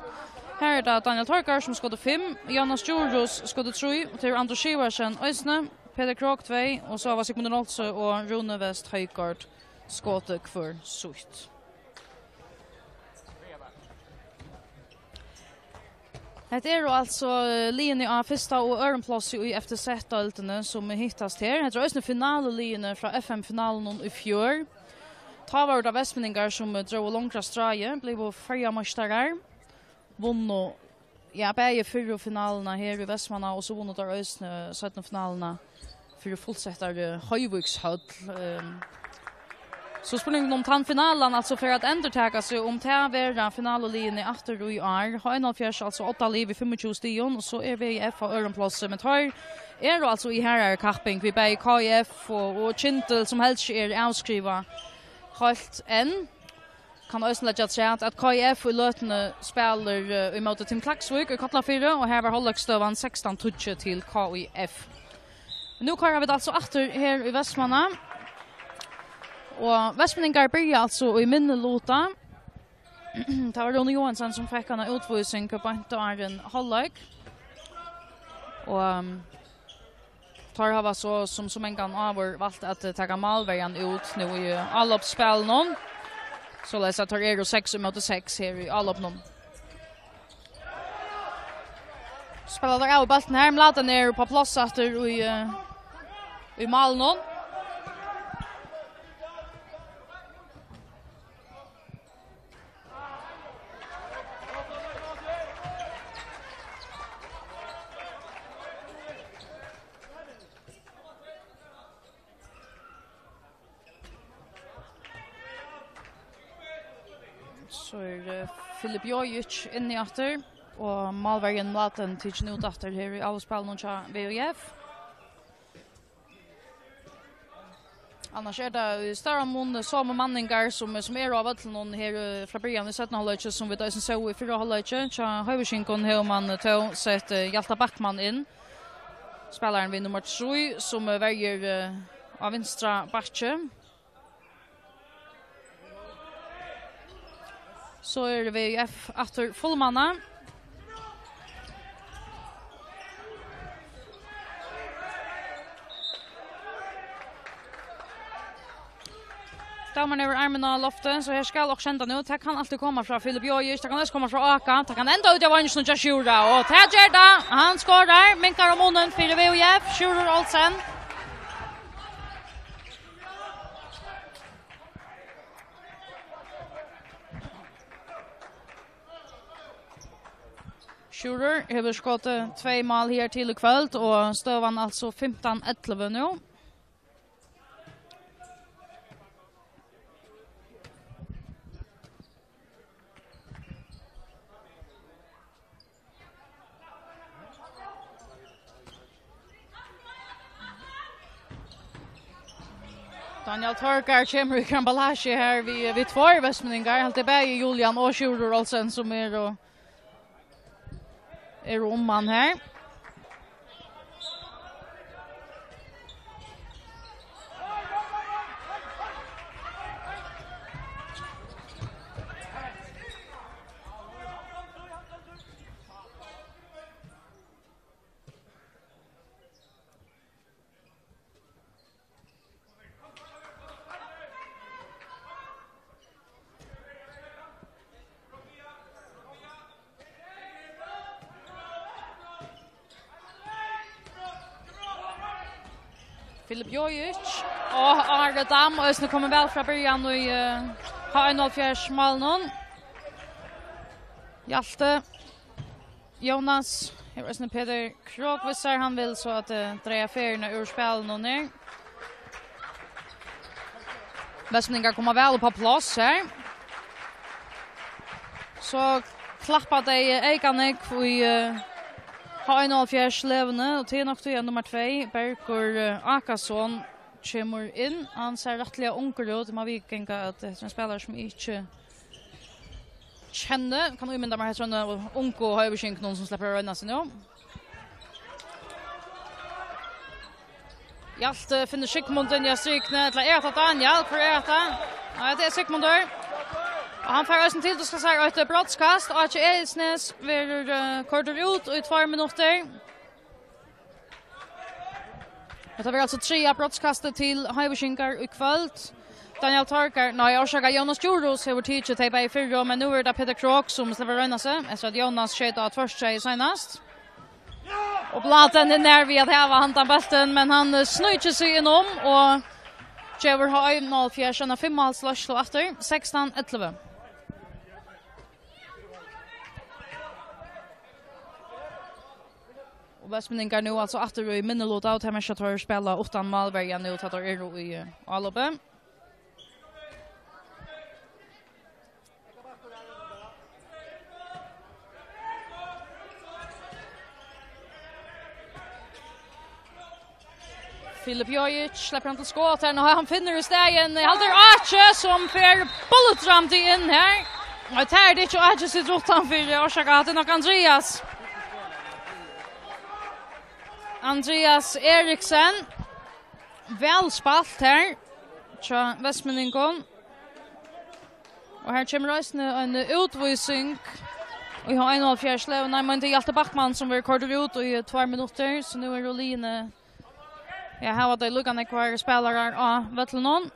Her det Daniel Torkar som skottet 5, Jonas Djurros skottet 3, og til Anders Siversen Øysne, Peter Krok 2, og så var Sigmund Nolse og Rune West Høygard skottet for Sucht. Det är alltså linje av första och örnplats i efter sättaltene som hittas här. Det är finallinjen från FM-finalen i fjör. Ta var det Västmanningar som drog långt straje, blev fria mästare. Vann bägge fyra finalerna här i Västmanna och så vann det ösne 17 finalerna för fullsättare Höjvikshöll. Så spänningen om tandfinalen alltså för att ändra sig om tävla finallinjen efter och i år. Har en av fjärs alltså 8 liv i 25 stion och så är VF och Örnplats men tar är då alltså i här kapping vi bei KF och Kintel som helst är avskriva halt än kan också lägga chat att KF och Lötne spelar emot Team Klaxvik och Katla 4 och här var hållstövan 16 touch till KF. Nu kör vi alltså åter här i Västmanna. Och Västmanningar börjar alltså i minnelota. Det var Ronny Johansson som fick en utvisning på en halvlek. Och tar har så som en gång av valt att ta målvägen ut nu i allopspel någon. Så läser tar er 6 mot 6 här i allop någon. Spelar där av bollen här med den ner på plats efter i mål någon. Så är Filip Jojic inne i åter och målvägen Laten till nu åter här i avspelen och VF. Annars är det större mån samma manningar som är av att någon här från början i 17 halvlek som vi då sen så i 4 halvlek så Höjvishinkon har man tog sett Hjalta Backman in. Spelaren vid nummer 3 som väljer av vänstra backe. Så är det VF efter fullmanna. Damer över armen av loften, så här ska också kända nu. Det kan alltid komma från Filip Jojic, det kan också komma från Aka. Det kan ända ut av Vangen som Jashura. Och det gör det. Han skårar, minkar om munnen för VF, Sjurur Olsen. Sjurur har skottet 2 mål här till ikväll och stövan alltså 15-11 nu. Daniel Torkar kommer i Krambalage här vid 2 Västmanningar. Helt är bägge Julian och Sjurur Olsen som är om man här. Filip Jojic och Arne Dam och nu kommer väl från början och har en 0-4 mål någon. Hjalte Jonas här Peter Krokvissar han vill så att dreja färgerna ur spelen och ner. Västningar kommer väl på plats här. Så klappar de Eikanek i har en av fjärs levande och till nog nummer 2 Bergur Akason kommer in. Han ser rättliga onkel ut. Man vill tänka att det är en spelare som inte känner. Kan du minna mig här sådana onkel och högerskink någon som släpper röna sig nu. Hjalt finner Sigmunden i strykne till att Daniel för att ja, det är Sigmundur. Och han får ösen till, du ska säga ett brottskast. Archie Eilsnes vill kortar ut i 2 minuter. Det var alltså 3 brottskastet till Höjberskinkar i kväll. Daniel Torkar, nej, orsaka Jonas Djuros har tid till i 4, men nu är det Peter Krok som släpper röna sig. Så att Jonas skjøt att först sig senast. Och Bladen är när vi att häva hantan bulten, men han snöjt sig inom och Jever har 1-0 5 mål slash efter 16-11. Och Västmanningar nu alltså efter i minnelåt av att Meshator spela 8 mål varje nu tar det i Alobe. Filip Jojic släpper han till skott här. Han finner i stegen. Halder Arche som får bulletram till in här. Och det är inte Arche sitt rotan för orsaka att det är nog Andreas. Andreas Eriksen. Väl spalt här. Tja Västmanningon. Och här kommer rösten en utvisning. Och vi har 1-4 slä. Och nej, men det är Hjalte Backman som vi kortar ut i 2 minuter. Så nu är Roline. Ja, här var det lukkande kvar spelare av Vettlenon.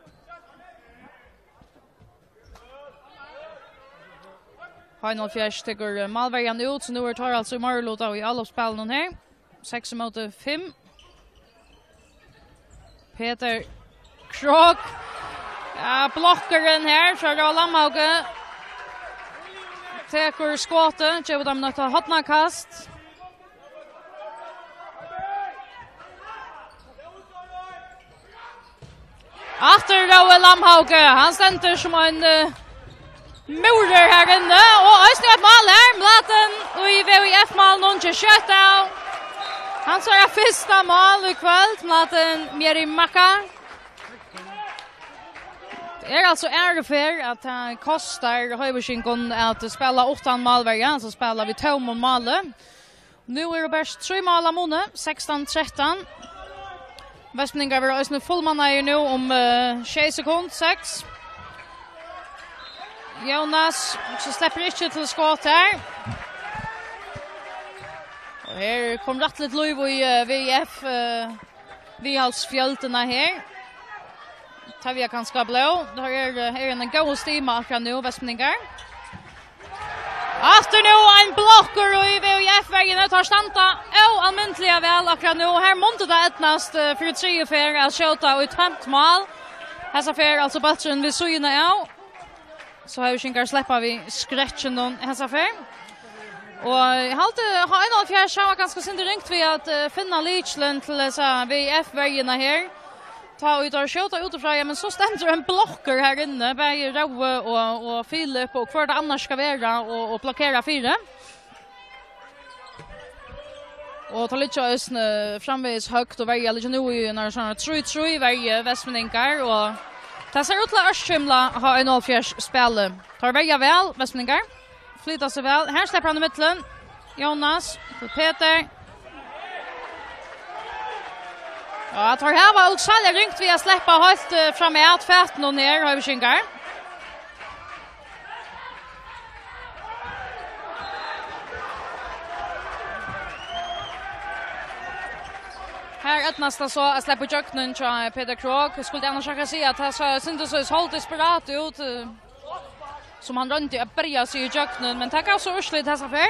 Final fjärs tycker Malbergen ut, så nu tar alltså Marlot av i alla spelen här. 6-5. Peter Krok. Ja, blockaren här, så det var Lamhauge. Teker skottet, ger dem något hotnakast. Efter då Lamhauge, han ständer som en murer här inne. Och Östning ett mål här, Bladen och i VVF-mål någon till Skötau. Han sa jag första mål i kväll, Bladen Meri Maka. Det är alltså ärefär att han kostar Höjberskinkon att spela 8 mål varje, så spelar vi 2 mål. Nu är det bara 3 mål av måned, 16-13. Västmanningar vill ha fullmanna nu om 6 sekunder, 6. Jonas så släpper inte till skott här. Och här kom rätt lite liv i VF Vihalsfjälterna här. Tavia kan ska blå. Det är en god stima akkurat nu, Västmanningar. Efter nu en blocker och i VF-vägen tar stanta. Allmäntliga väl akkurat nu. Här måste det etnast för 3 för att skjuta och tömt mål. Här för alltså Baltren vid syna av. Så har vi skinkar släppa vi skrätchen någon här för. Och jag har 1-4 så ganska synd ringt vi att finna Leachland till så VF-vägen här. Ta ut och skjuta utifrån, men så ständer en blocker här inne. Berge Raue och Filip och kvar det annars ska vara och blockera 4. Och tar lite ösn framvägs högt och välja lite nu i när såna 3-3 varje Västmanningar och det ser ut att Östskimla har en 0-4 spel. Tar välja väl Västmanningar. Flyttar sig väl. Här släpper han i mitten. Jonas, Peter. Ja, tar här var Ulfsalla ringt vi att släppa helt fram i att fäten och ner har vi skinkar. Här ett nästa så att släppa jöknen till Peter Krok. Skulle annars jag säga att det så syntes hållt desperat ut som han rönte att börja sig i jöknen, men tack också urslit här så för.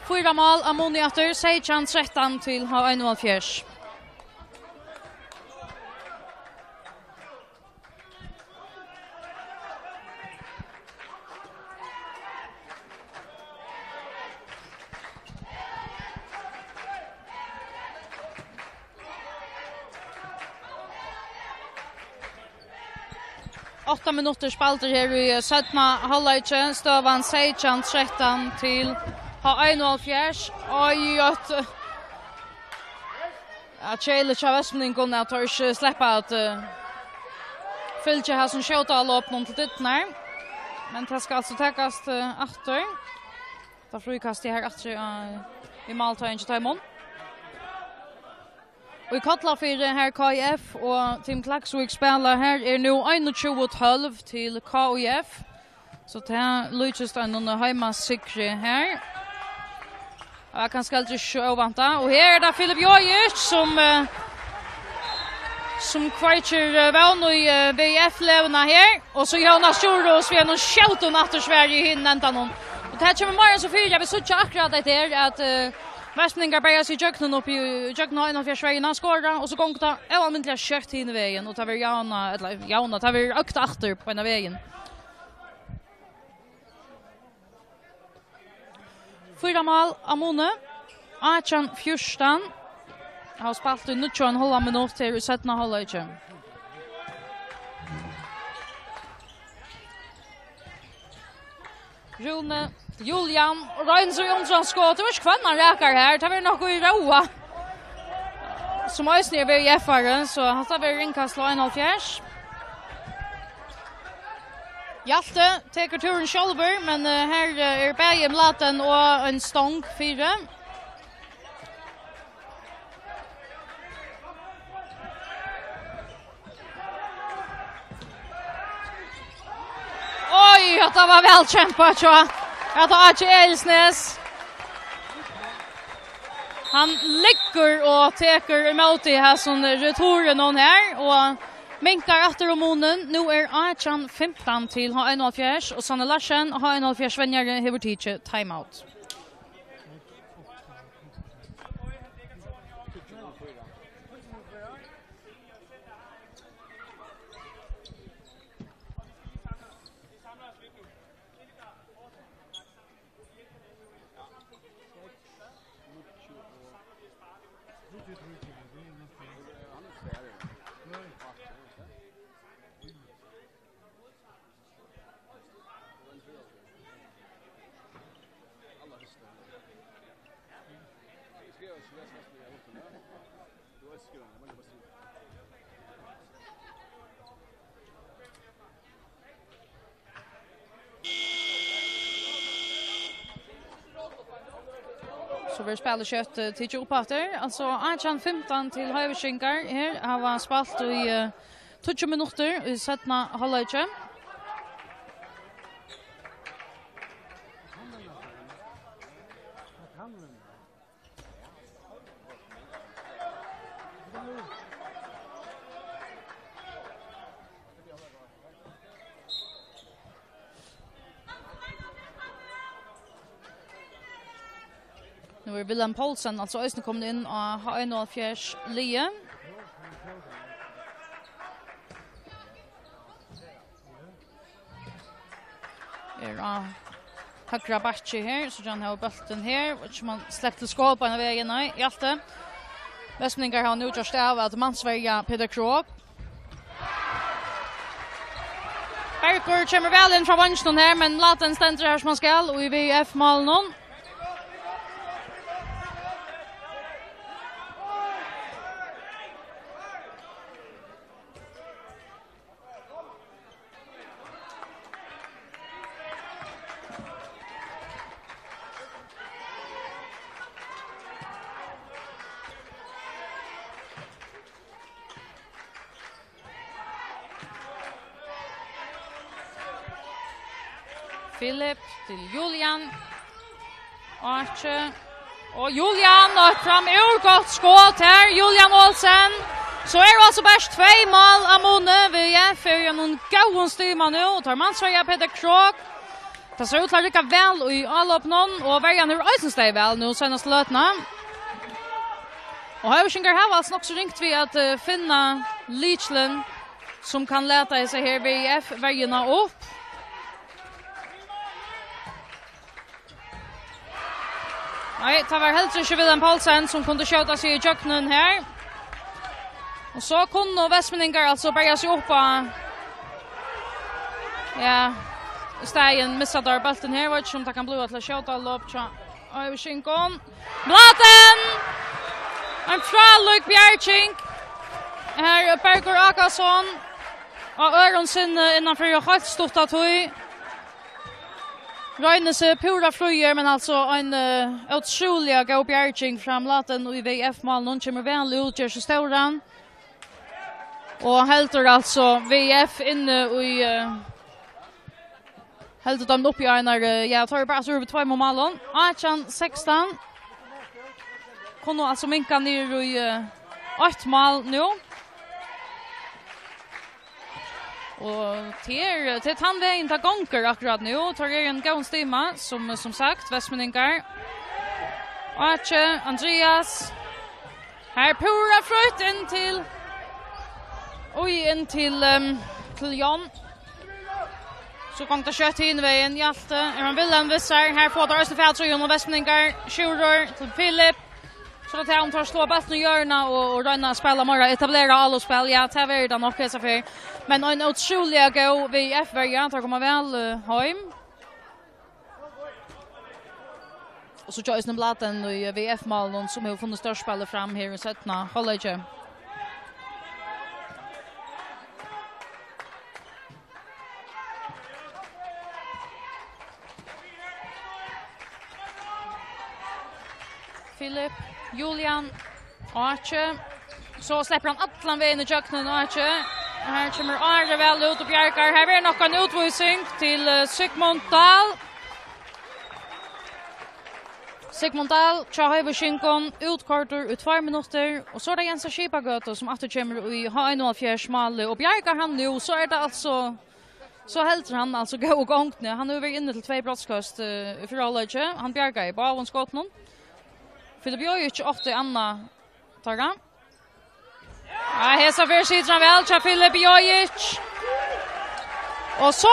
4 mål ammoniater, 16-13 till H1-4. 8 minuter spalter her i 17. halvleken. Støvan 16-13 til H1-fjers. Oi, at Kjell av Vestmningen at tar ikke slippe at Fylke har som skjøt alle opp noen til dyttene. Men det skal altså takkes atter. Da frukast det her atter i Malta ikke ta imot. Og i Katlafire her KIF og Team Klaksvik spiller her nå 21-12 til KIF. Så det lykkes det noen heimasikre her. Og jeg kan skal ikke overvante. Og her det Filip Jojic som kvartjer vann i VF-levene her. Og så Jonas Joros vi har noen skjøten etter Sverige i hinnen enda noen. Og det her kommer morgen så fyrer jeg vil sitte akkurat etter at Vestningar bærer seg jøknen opp i jøknen av 1-4-veien skåret, og så gonger det almindelig kjørt inn i veien, og det var det var økt atter på en av veien. 4 mål Amone, Achan Fjørstan, har spalt i 19,5 minutter i 17. halvleken. Rune Julian Reinser Jonsson skåt. Det var ikke kvannan räkar här. Det var nog i roa. Som ösning är i F-aren, så han tar vi inkast 1,5. Hjalte teker turen själver, men här är Bergen Laten och en stång 4. Oj, det var väl kämpat, tror jag. Att Archie Elsnes. Han ligger och teker emot i här som returen någon här och minkar efter Romonen. Nu är Archan 15 till H1-fjärs och Sanne Larsen H1-fjärs vänjare hever teacher timeout. Så vi spelar kött till Jopater. Alltså Archan 15 till Höjviskinkar. Här har vi spalt i 20 minuter i 17. halvleken. Nu är Willem Paulsen alltså ösnen kommit in och har 1,4 lie. Högra batchi här så han har bulten här och man släppte skål på en vägen nej hjälte. Västningar har nu just av att mansväga Peter Krog. Berger kommer väl in från vänstern här men laten ständer här som man skall och i VF mål någon. Philip till Julian. Arche. Och Julian och fram ur gott skott här. Julian Olsen. Så är det alltså bäst 2 mål Amone. Vi är för någon gång styma nu. Och tar mansvärja Peter Krog. Det ser ut att lycka väl i alla upp någon. Och värjan ur Eisensteg väl nu senast lötna. Och Höjviskinkar har alltså också ringt vi att finna Leachland som kan läta sig här VF värjarna upp. Nej, det var helt inte Willem Paulsen som kunde skjuta sig i jöknen här. Och så kunde Västmänningar alltså börja sig upp Ja, Stegen missar där bollen här, vad som det kan bli att skjuta lopp tja. Över Shinkon. Blaten! En fraluk Bjärching. Här Berger Akarsson. Och Öronsen innanför helt stort att höj. Røynes pura frøyer, men altså en utrolig god bjerging fra Blaten og i VF-mål. Noen kommer vennlig ut, gjør så ståren. Og helter altså VF inne i helter dem opp i einer, ja, tar bare over 2 mål. 18-16. Kunne altså minka ned i 8 mål nå. Og til tannvegen til gonger akkurat nå. Tar en god stime, som sagt, Vestmenningar. Arche, Andreas. Her pura frøyt inn til til Jan. Så kom det kjøtt hinveien, Hjalte. Man Wilhelm Visser. Her får det Østefjelltrøyen og Vestmenningar. Sjuror til Philip. Så det han tar slå bollen i hjørnet og røyne spille morgen, etablere alle spill. Ja, det er det nok hese for. Men en utrolig god VF-verja, tar kommer vel hjem. Og så kjøres den Blaten i VF-malen som har funnet størst spillet frem her i 17. Holder ikke. Philip. Julian Arche. Så släpper han atlan vägen i Jöknen Arche. Här kommer Arre väl ut och bjärkar. Här blir nog en utvisning till Sigmund Dahl. Sigmund Dahl, Tjahöver Shinkon, utkorter ut 2 minuter. Och så är det Jens Skipagöto som åter kommer i H1-4 mål. Och bjärkar han nu så är det alltså så helt han alltså gå och gångt nu. Han är över inne till 2 brottskast i förhållande. Han bjärkar i bavon skottnon. Filip Jojic ofta Anna Targa. Ja, hesa för sidran väl till Filip Jojic. Och så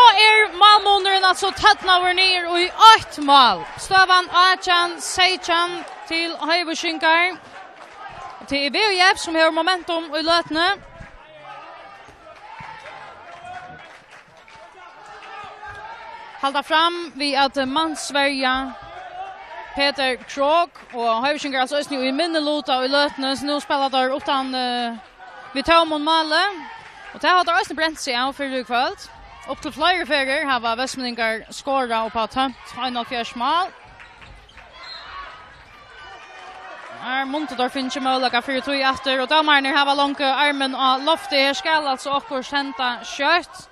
målmånaren alltså Tatnauer ner och i 8 mål. Stavan Achan Seichan till Höjveshinkar. Till VF som har momentum i lötene. Halda fram vid att Mansverja Peter Krog och Höjveshinkar alltså just nu i minnelota och i lötene. Så nu spelar där utan vi tar mot Malle. Och det har också bränt sig av för det kväll. Upp till flera färger har Vestmenningar skåra och på tömt 1,4 mål. Montador finns ju möjliga för att ta efter och damarna har långa armen och loftet här skall alltså också hända kött.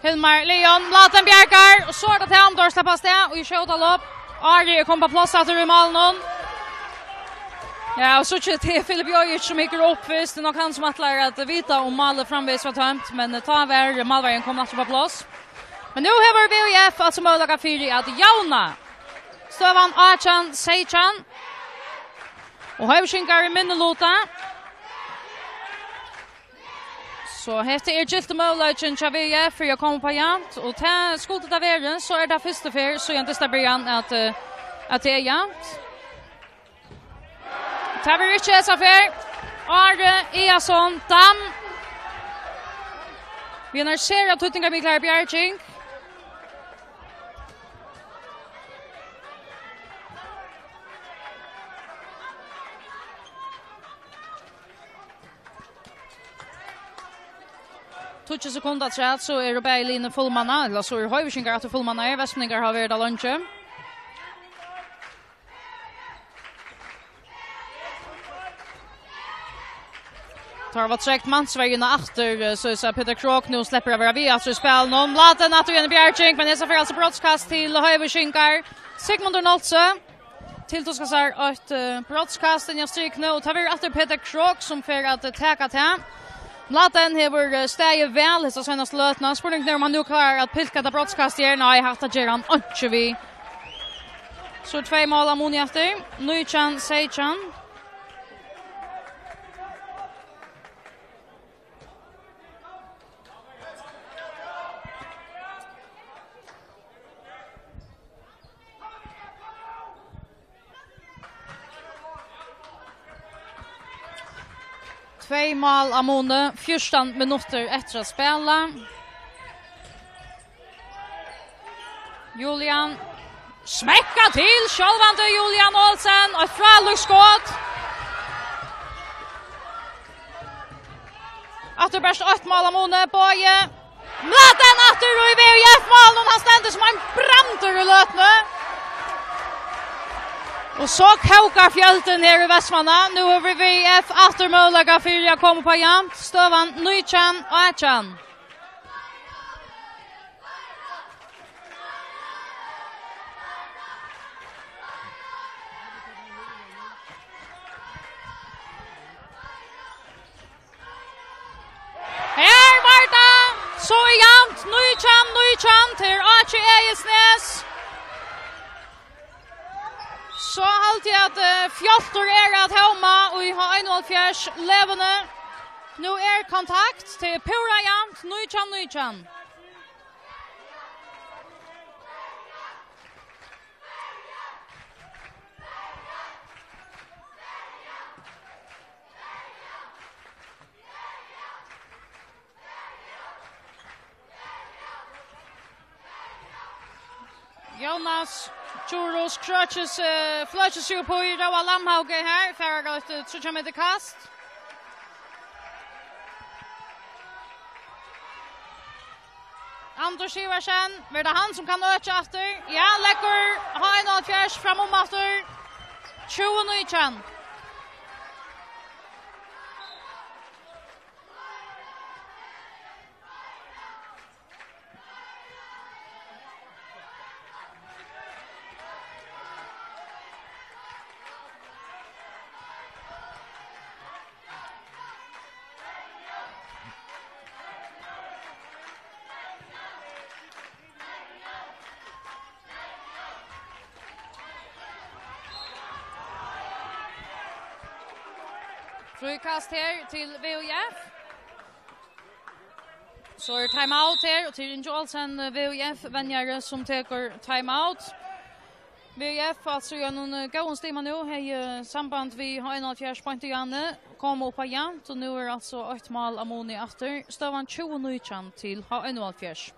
Hilmar Leon, Blaten Bjerkar och så är det till Amdor släppas det och i Kjöldalopp. Ari kom på plats att i Malnon. Ja, och så till Filip Jojic som gick upp först. Det är nog han som attlar att vita om Malle framvis var tömt. Men ta över, Malvargen kom natt på plats. Men nu har VF alltså möjliga fyra att jauna. Stövan Achan Seichan. Och Höjveshinkar i minnelota. Så heter gilt möjligheten till VF för jag kommer på jant. Och till skoltet av världen så är det första för så jag inte stabilan att det är jant. Taver ikke hessa fer. Arne Easson Dam. Vi annonserer at Tuttinga Miklar Bjerging. Tutsi sekunder træt, så er det Line fullmanna, eller så er Høyveshinkar at fullmanna Vestmenningar har vært av lunsje. Tar var trekt mansvägen efter så Peter Krok nu släpper över vi alltså spel någon Blaten att igen Bjerging men det så för alltså broadcast till Höjveshinkar Sigmund Nolse till då ska säga ett broadcast i stryk nu och tar vi efter Peter Krok som för att täcka till Blaten har steg väl så senaste lötna spurning när man nu klar att pilka det broadcast igen nej har att göra en vi så 2 mål Amoni efter Nuichan Seichan. Två mål Amone, 14 minuter efter att spela. Julian smekka till självande Julian Olsen och fralugskott. Att det bäst 8 mål mot Boje. Mladen åter och i VF-mål och han ständer som en branter i lötne. Och så kokar fjälten här i Västmanna. Nu har vi VF återmöjliga för jag kommer på jämt. Stövan Nykän och Ätjan. Här Marta, så jämnt, Nykän till Archie Ejesnäs. Så alltid att fjoltor att hemma och vi har 1,5 levande. Nu kontakt till pura jämnt, Nykän. Jonas Juros crutches flushes ju på i Roa Lamhauge här för att trycka med det kast. Anders Iversen, är det han som kan öka efter? Ja, läcker ha en fjärs framom efter. 29. Frukast här till VUF. Så timeout här och till Jolsen VUF vänjare som tar timeout. VUF alltså gör någon gångstimma nu. Hej samband vi har 1,5 poäng till Janne. Kom upp igen och nu är alltså 8 mål Amoni efter. Stövan 29 till ha 1,5.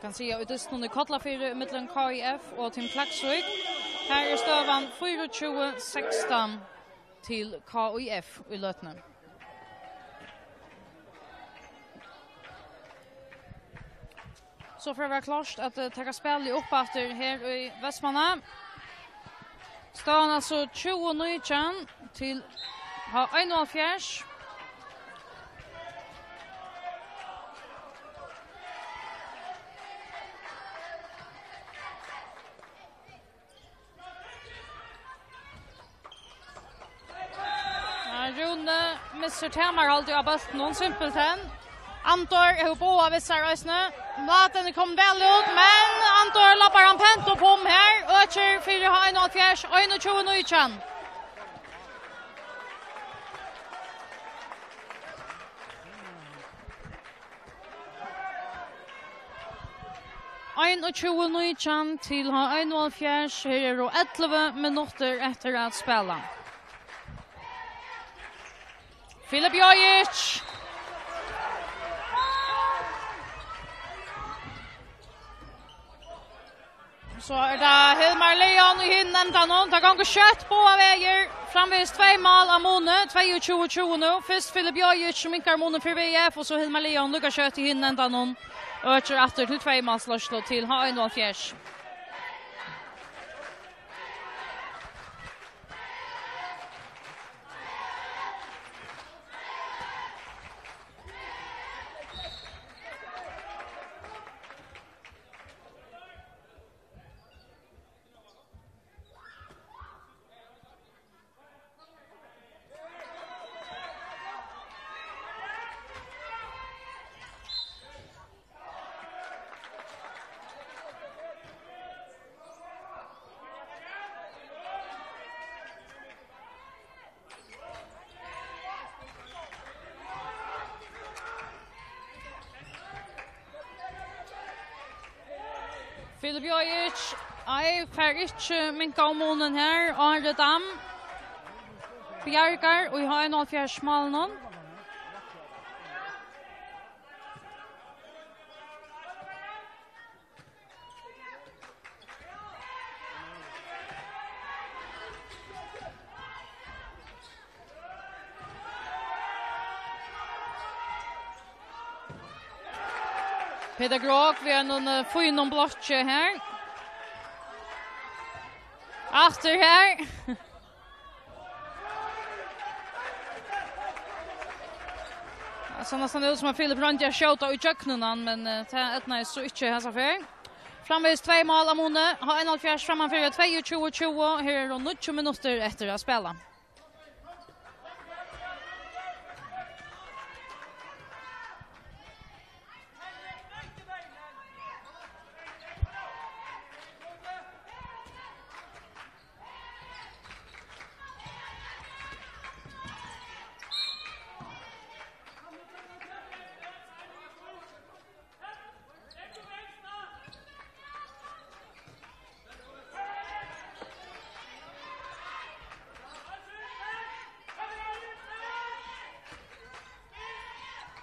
Kan se ut det snurrar kolla för mellan KIF och Team Klaxvik. Här är stövan 24-16 till KIF i Lötne. Så för att vara klart att ta spel i uppåter här i Västmanna. Stövan alltså 29 till ha 1,5. Rune missar Tamar alltid av bollen någon simpelt än. Antor är på av Sarasne. Maten kom väl ut men Antor lappar han pent på om här. Öcher för ha 1,5 21. Och 29 till ha 1,5. Här är det 11 minuter efter att spela. Filip Jojic. Så är det Hilmar Leon i hinnändan någon. Det går kött på väger. Framvis 2 mål av Mone. 22-20 nu. Först Filip Jojic som inkar Mone för VF. Och så Hilmar Leon lukar kött i hinnändan någon. Öker efter till 2 mål slår till ha 1,5. Filip Jojic, får ikke minka om månen her. Arne Dam. Bjarkar, og vi har en 0-4 smal nå. Peter Gråk, vi har noen fynon blokkje her. Achter her. Så nästan ut som att Filip Randja skjuter i köknen, men det är så inte här så för. Framvis 2 mål av Mone, har 1,5 framför 22-20. Här är det 90 minuter efter att spela.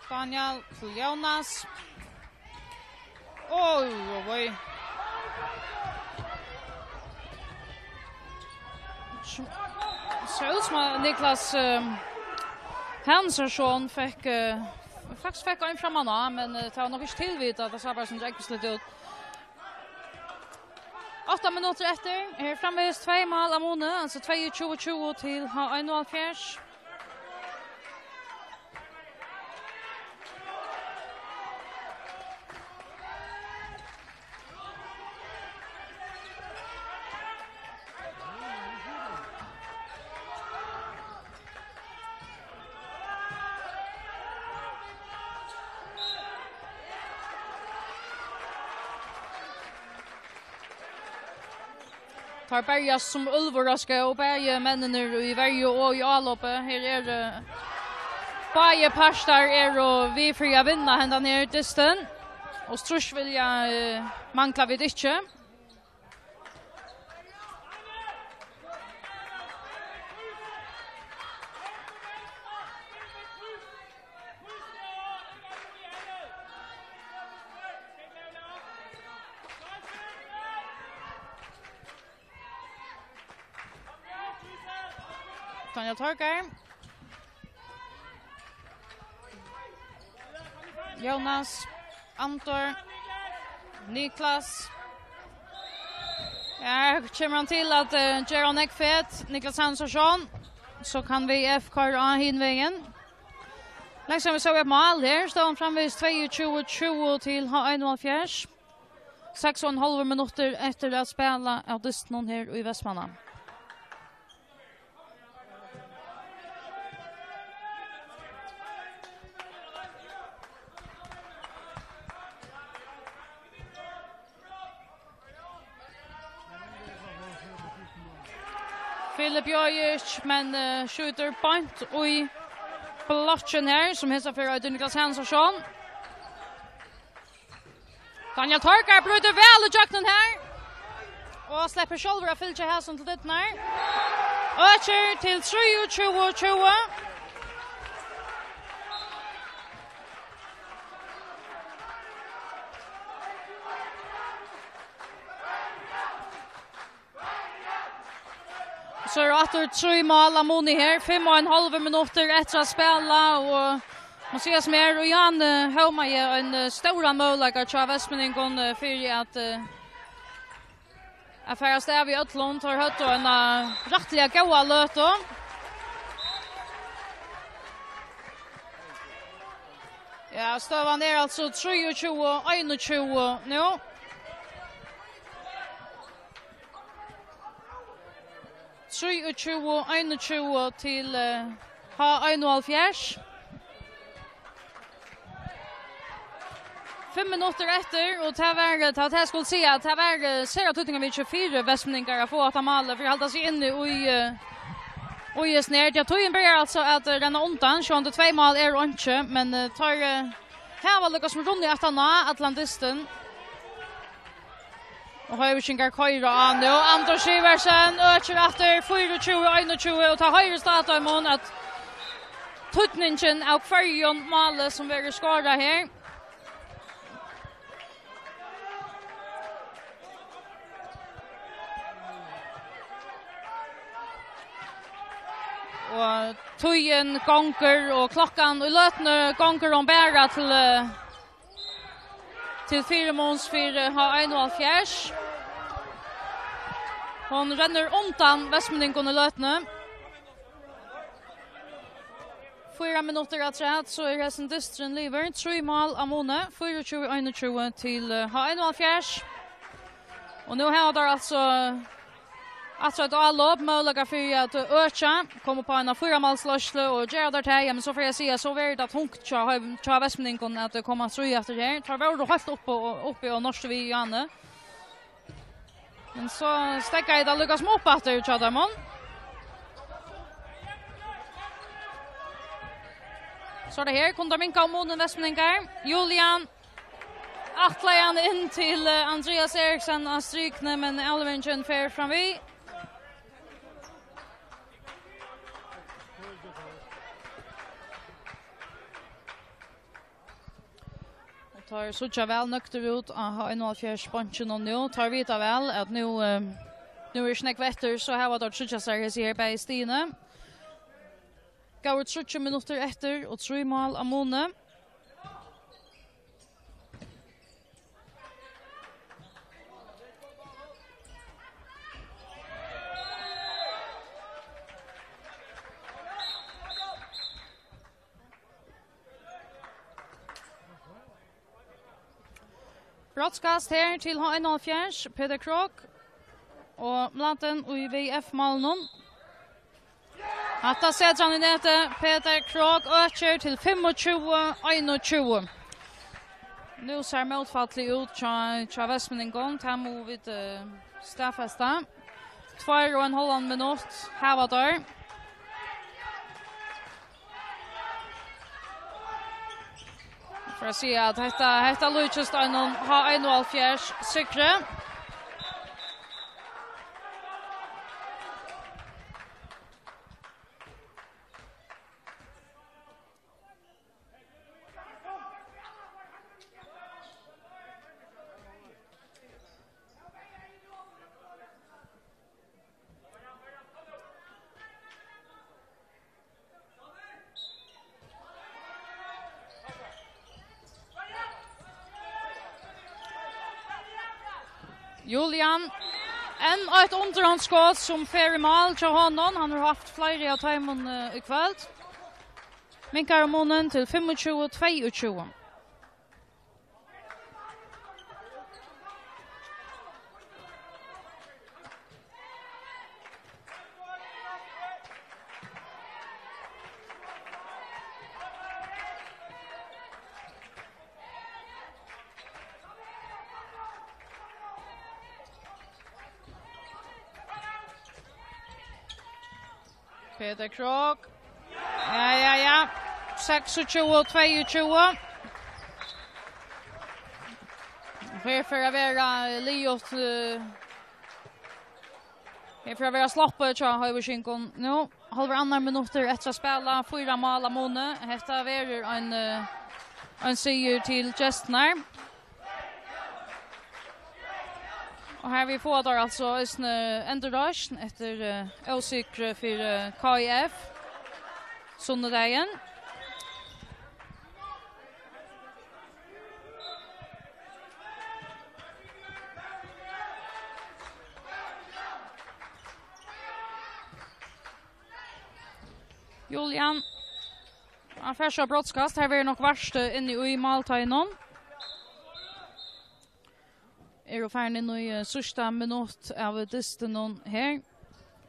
Daniel till Jonas. Oj. Så ut som Niklas Hansson faktiskt fick en framåt, men det var nog inte tillvitt att det så bara som direkt slut ut. 8 minuter efter, här framvis 2 mål av Mone, alltså 22-20 till 1,5. Tar bergas som ulveraska och berge männen i varje och i alloppe. Här är det Baje Pastar och vi för att vinna hända ner disten. Och Strush vill jag mankla vid inte. Daniel Torkar. Jonas. Antor. Niklas. Ja, kommer han till att Geron Ekfet, Niklas Hansson, så kan vi FKA hinvägen. Liksom vi såg ett mål här, står han framvis 22-20 till 1,5. 6,5 minuter efter att spela av dysten här i Västmanna. Filip Jojic, men skjuter point i blocken här som hälsar för Niklas Hansson. Daniel Torkar bryter väl i jöknen här. Och släpper själv att fylla Hansson till det här. Öcher till 23-20. Så är det 3 mål av Moni här. 5,5 minuter efter att spela. Och man ser som är och Jan Homa är en stora möjlighet till Västmanningen för att affära stäv i Ötlund tar hött och en rättliga goda löt. Ja, stövan är alltså 23-21 nu. Tre och 21 till H1,5. 5 minuter efter och det var att jag skulle säga att det var ser tuttingar vid 24 västmänningar att få att ha mål för att hålla sig inne i snärt. Jag tog in börjar alltså att renna undan. 22 mål är inte, men tar här var Lucas som runt i Atana Atlantisten. Och Höjvikingar köra an nu. Anders Iversen ökar efter 24-21 och tar högre starta imon att tutningen av kvarjon Male som vi skåra här. Och tojen gånger och klockan och lötner gånger om bära till 4 måns för ha 1,5. Hon renner undan Vestmundingon i lötne. 4 minuter att rätt så är resten distren lever. 3 mål Amone. 24-21 till ha 1,5. Och nu har där alltså att alla möjliga för att öka kommer på en 4-målslösle och gör där till men så får jag säga så är det att hon tja Vestmundingon att komma så efter det här. Tar väl helt uppe och norsk vi Janne. Men så stäcker jag det lyckas med upp efter Tjadamon. Så det här kunde minka om moden Vestmundingar. Julian Atlejan in till Andreas Eriksson av strykne men Elvingen fer fram vi. Tar så väl nökter ut att ha en 1,5 och nu tar vi ta väl att nu är snack vetter så här var det så jag ser på Stine. Går ut 30 minuter efter och 3 mål Amone. Broadcast här till H104 Peter Krok och Mlanten och VF Malnon. Hatta sätter han i nätet Peter Krok ökar till 25-21. Nu ser motfattlig ut till Vestmundingon. Här må vi staffesta. 2,5 minut här var där. För att se att detta lyckas ha 1,5 sikre. Julian en ett underhandsskott som fer i mål till honom. Han har haft flera av timon i kväll. Minkar månen till 25-22. Peter Krok. Ja. 26-22. Här för att vara Liot. Här för att vara sloppet så har vi skinkon. Nu halva andra minuter efter att spela 4 mål av Mone. Detta är en seger till Gestner. Och här vi får där alltså en enduration efter osikre för KIF. Söndagen. Julian. Affärsha broadcast här är nog värst inne i Maltainen. Är och färdig nu i sista minut av disten här.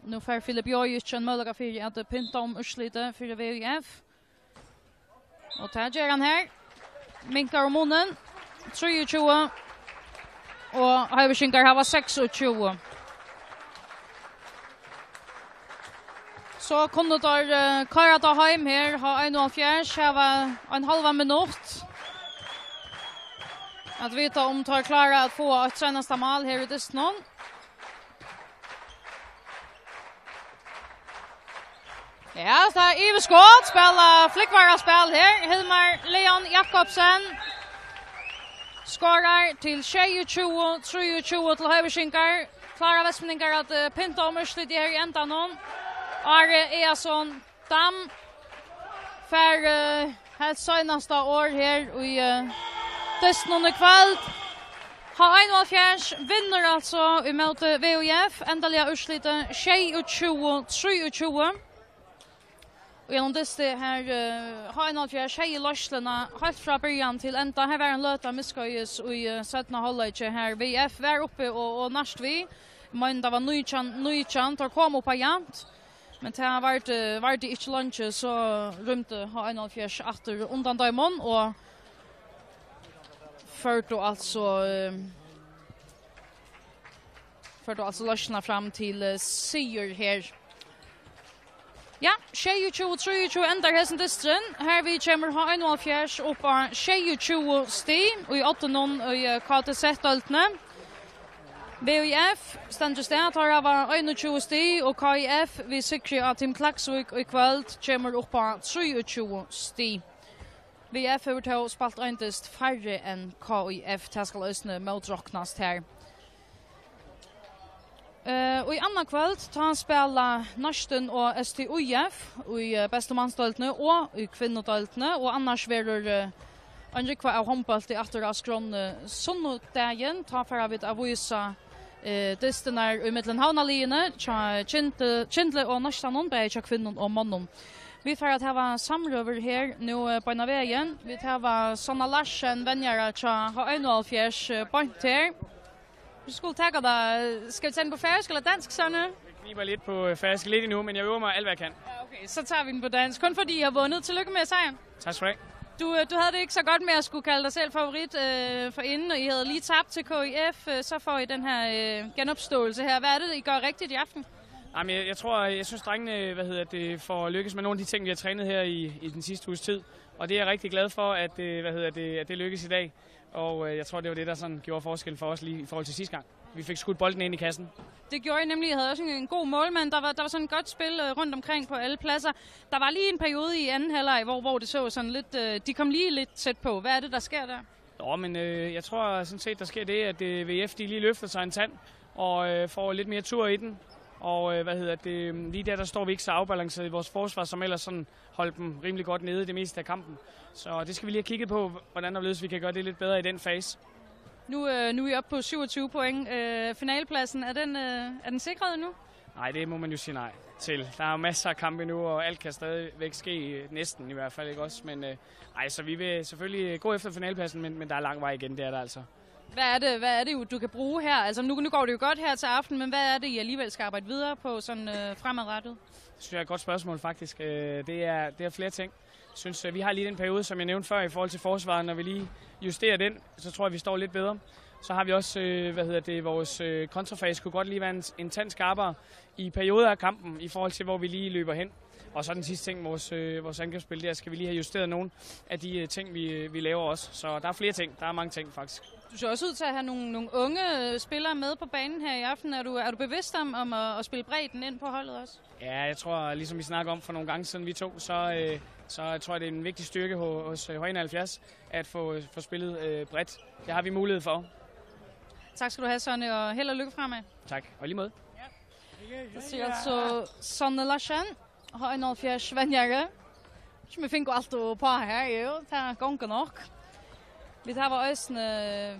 Nu får Filip Jojic en möjlighet för att pynta om urslitet för VUF. Och tar gör han här. Minkar och munnen. 23. Och Höjvikinkar har 26. Så kunde där Karata hem här ha 1,5 har en halva minut. Att veta om tar klara att få ett senaste mål här i Dystnon. Ja, det är Iver Skott spelar flickvara spel här. Hilmar Leon Jakobsen skorar till 23 till Höverskinkar. Klara Vestmänningar att pinta om urslit här i ändan. Are Easson Dam för helt senaste år här i Dystnon ikväll. Ha 1,5 vinner alltså emot VOF. Ändaliga urslitet 23. Och genom det här har en av tjej löslarna helt från början till ända. Här var en löta misskojus i 17 halvlek här. VF var uppe och näst vi. Men det var nychan tar kom upp på jant. Men det har varit det inte lunch så rymte ha en av åter undan daimon och för då alltså löslarna fram till seger här. Ja, 23 ändar hästen distren. Här vi kommer ha 1,5 upp på 22 sti och i 8 i KTZ-öltene. BIF stannar stad har av 21 sti och KIF vi sikrer att Tim Klaxvik i kväll kommer upp på 23 sti. BIF har då spalt endast färre än KIF. Det ska lösna motrocknast här. Och i annan kväll tar han spela Norsten och STUF i bästemansdöltene och i kvinnodöltene och annars verður Andrikva av håndbolt i Atterasgron sunnudagen tar för att avvisa distenar i mittlen havnaliene Kindle och Norstanon bäger kvinnor och mannen. Vi får att ha samröver här nu på en vägen. Vi tar Sanna Larsen vänjare att ha 1,5 point här. Du skulle tage dig. Skal vi tage den på færøsk eller dansk, Sanne? Jeg kniber lidt på færøsk lidt endnu, men jeg øver mig alt, hvad jeg kan. Ja, okay, så tager vi den på dansk. Kun fordi jeg har vundet. Tillykke med sejren. Tak skal du have. Du havde det ikke så godt med at skulle kalde dig selv favorit for inden, og I havde lige tabt til KIF. Så får I den her genopståelse her. Hvad er det, I gør rigtigt i aften? Jamen, jeg synes, drengene får lykkes med nogle af de ting, vi har trænet her i den sidste uges tid. Og det er jeg rigtig glad for, at det lykkes i dag. Og jeg tror, det var det, der sådan gjorde forskel for os lige i forhold til sidste gang. Vi fik skudt bolden ind i kassen. Det gjorde I nemlig. Jeg havde også en god målmand. Der var sådan et godt spil rundt omkring på alle pladser. Der var lige en periode i anden halvleg, hvor det så sådan lidt... De kom lige lidt tæt på. Hvad er det, der sker der? Jo, men jeg tror sådan set, der sker det, at VF de lige løfter sig en tand og får lidt mere tur i den. Og lige der står vi ikke så afbalanceret i vores forsvar, som ellers sådan holdt dem rimelig godt nede det meste af kampen. Så det skal vi lige have kigget på, hvordan vi kan gøre det lidt bedre i den fase. Nu er I oppe på 27 point. Finalepladsen, er den sikret nu? Nej, det må man jo sige nej til. Der er jo masser af kampe nu, og alt kan stadigvæk ske næsten i hvert fald, ikke også? Men så vi vil selvfølgelig gå efter finalepladsen, men der er lang vej igen, det er der altså. Hvad er det du kan bruge her? Altså nu går det jo godt her til aften, men hvad er det, I alligevel skal arbejde videre på sådan fremadrettet? Det synes jeg er et godt spørgsmål faktisk. Det er flere ting. Jeg synes, vi har lige den periode, som jeg nævnte før i forhold til forsvaret. Når vi lige justerer den, så tror jeg, vi står lidt bedre. Så har vi også, vores kontrafase kunne godt lige være en tand skarpere i perioder af kampen, i forhold til, hvor vi lige løber hen. Og så den sidste ting, vores angrebsspil, der skal vi lige have justeret nogle af de ting, vi laver også. Så der er flere ting. Der er mange ting faktisk. Du ser også ud til at have nogle unge spillere med på banen her i aften. Er du bevidst om at spille bredden ind på holdet også? Ja, jeg tror, ligesom vi snakker om for nogle gange siden vi to, så tror jeg, det er en vigtig styrke hos H71 at få spillet bredt. Det har vi mulighed for. Tak skal du have, Sonne, og held og lykke fremad. Tak, og lige måde. Ja. Det siger altså Sonne Larsen, H71 vennjere. Som vi finner alt på her, jo. Det er gongen nok. Vi tar også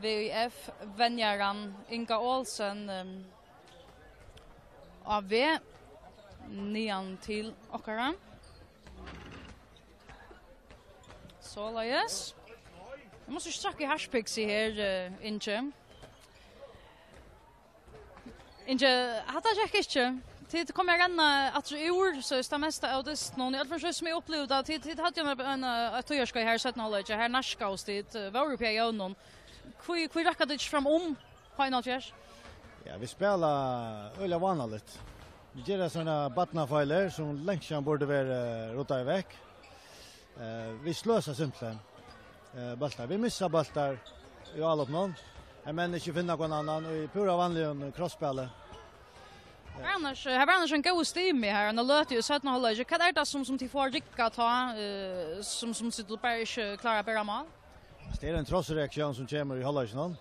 VIF vennjeren Inga Olsen av V nian til okkara. Så løyes. Jeg måste strakke hashpixi her, Inge. Inge, hadde jeg ikke? Tid kommer jag renna att ur så är det mesta av det någon. Jag försöker som jag upplevde att tid hade jag en att jag ska här sätta knowledge här naska och det var på jag någon. Hur räcker det fram final fjärs? Ja, vi spelar öliga vanligt. Vi gör såna batnafiler som längst borde vara rota iväg. Vi slösar simpelthen. Boltar. Vi missar boltar i alla någon. Men inte finna någon annan i pura vanlig crossspel. Annars en god stim här. Han låter ju så att hålla. Vad är det som till får ricka ta som sitter bara inte klara bara mål? Det är en trossreaktion som kommer i halvlek någon.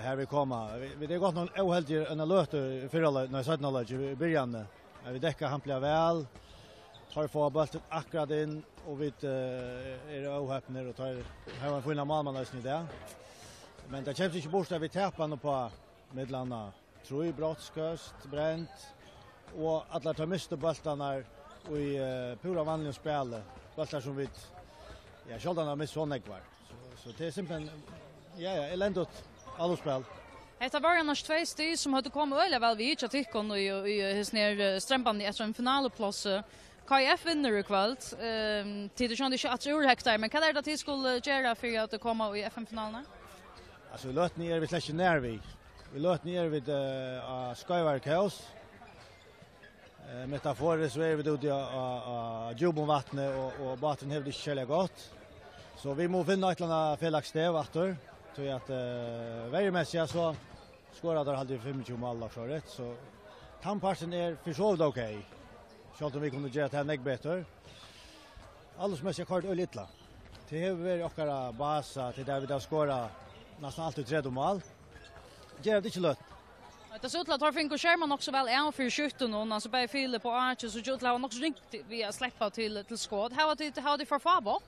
Här vi kommer. Vi det gått någon oheldig en alert för alla när satt halvlek i början. Vi täcker hampla väl. Tar få bollen akkurat in och vi är ohäpna och tar har en fin målman nästan där. Men det känns inte bort att vi tappar på medlarna. Troi Brottsköst, Brent och alla tar miste bollarna i pura vanliga spel. Bollar som vi själva har mist så nekvar. Så det är simpelthen eländigt alla spel. Det var annars 2 steg som hade kommit öle väl vi inte tycker nu i hisner strämpan i en finalplats. KF vinner ikväll. Till det kändes att hektar men kan det att det skulle göra för att komma i FN-finalerna? Alltså låt ni vi släcker ner vi. Vi låt ner vid Skywark House. Metaforiskt så är vi ute i Jobonvattnet och vatten hävde inte kärlek gott. Så vi må finna ett annat felakstäv efter. Så att varje mässiga så skorar där hade 25 mål så rätt så tamparten är försåld okej. Så att vi kunde göra det här bättre. Alldeles mässiga kort och lilla. Det är våra basa till där vi där skorar nästan alltid 3 mål. Det är inte lätt. Det ser ut att Torfink Sherman också väl är för skjutten och alltså bara fyller på Archer så Jutla har också ringt via släppa till skåd. Har det för favor?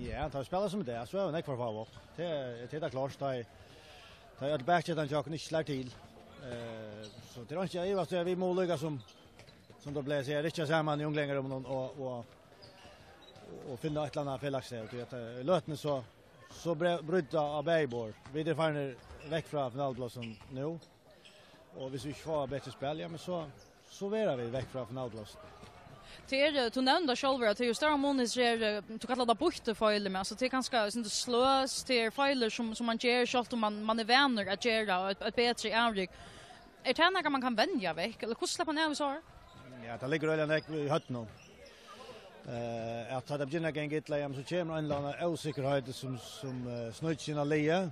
Ja, tar spelar som det så är det för favor. Det är klart det är backchecken jag kan inte slå till. Så det är inte jag vad vi må lägga som då blir så det inte samma ung längre om och finna ett annat felaktigt och att lötne så brydda av Beibor. Vi är fan väck från finalplatsen nu. Och hvis vi inte får bättre spel, ja men så är vi väck från finalplatsen. Du nämnde själv att det är större månads du kallar det bortefejler med. Alltså det är ganska slös till fejler som man gör själv om man är vänner att göra ett bättre avrik. Är det något man kan vänja väck? Eller hur släpper man av så här? Ja, det ligger väl i hötten. Att det börjar gänget så kommer en annan osäkerhet som snöt sina lia.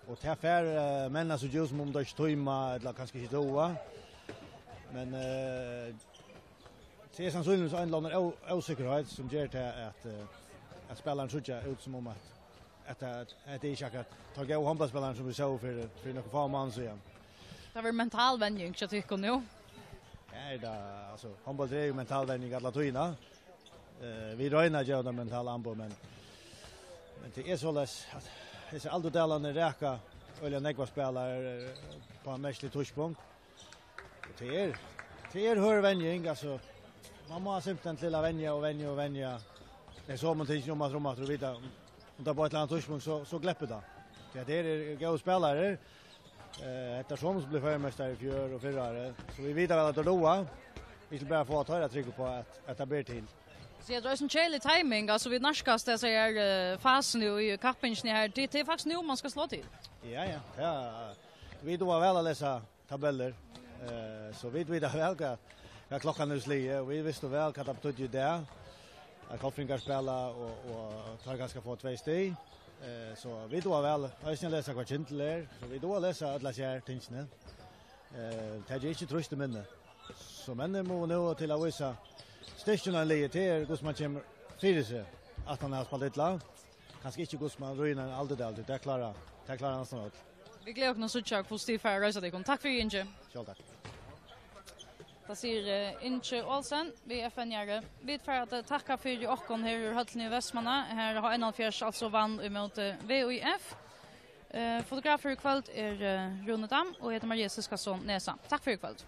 Och det här männa så just om det stämma eller kanske inte då. Men det är sannsynligt en annan osäkerhet som gör det att spelaren såg ut som om att det är säkert ta gå handbollsspelaren som vi såg för några få månader sedan. Det var mental vändning så tycker nu. Ja, det alltså handboll är ju mental vändning alla tydna. Vi räknar ju den mentala anbo men det är så läs att det är alltid delande räka eller några spelare på en märklig touchpunkt. Det är hörvänjning alltså man måste simpelthen lilla vänja. Det är så man tänker om att tror vidare. Om det bara ett annat touchpunkt så gläpper det. Det är goda spelare. Eftersom som blir förmästare i fjör och förra. Så vi vet väl att det då vi ska bara få ta det tryck på att det blir till. Så jag drar som chilly timing alltså vid närskast det så är fasen i kappingen här det är faktiskt nu man ska slå till. Ja. Vi då väl att läsa tabeller. Så vi vet väl att klockan är slie och vi visste väl att det betyder det. Att Koffringar spelar och tar ganska få 2 steg. Så vi då väl jag ska läsa vad Kindler så vi då läsa alla kär tingsne. Det är inte tröst minne. Så men må nu till att visa stationen ligger till Gusman kommer fyra sig att han har spelat lag. Kanske inte Gusman ruinar allt det klarar han snart. Vi gläder oss så mycket positivt för resa dig. Tack för Inge. Själv tack. Det säger Inge Olsen, vi är fänjare. Vi får att tacka för åkon här i Hölln i Västmanna. Här har en av fjärs alltså vann emot VOIF. Fotografer i kvällt är Rune Dam och heter Maria Siskasson Nesa. Tack för i kvällt.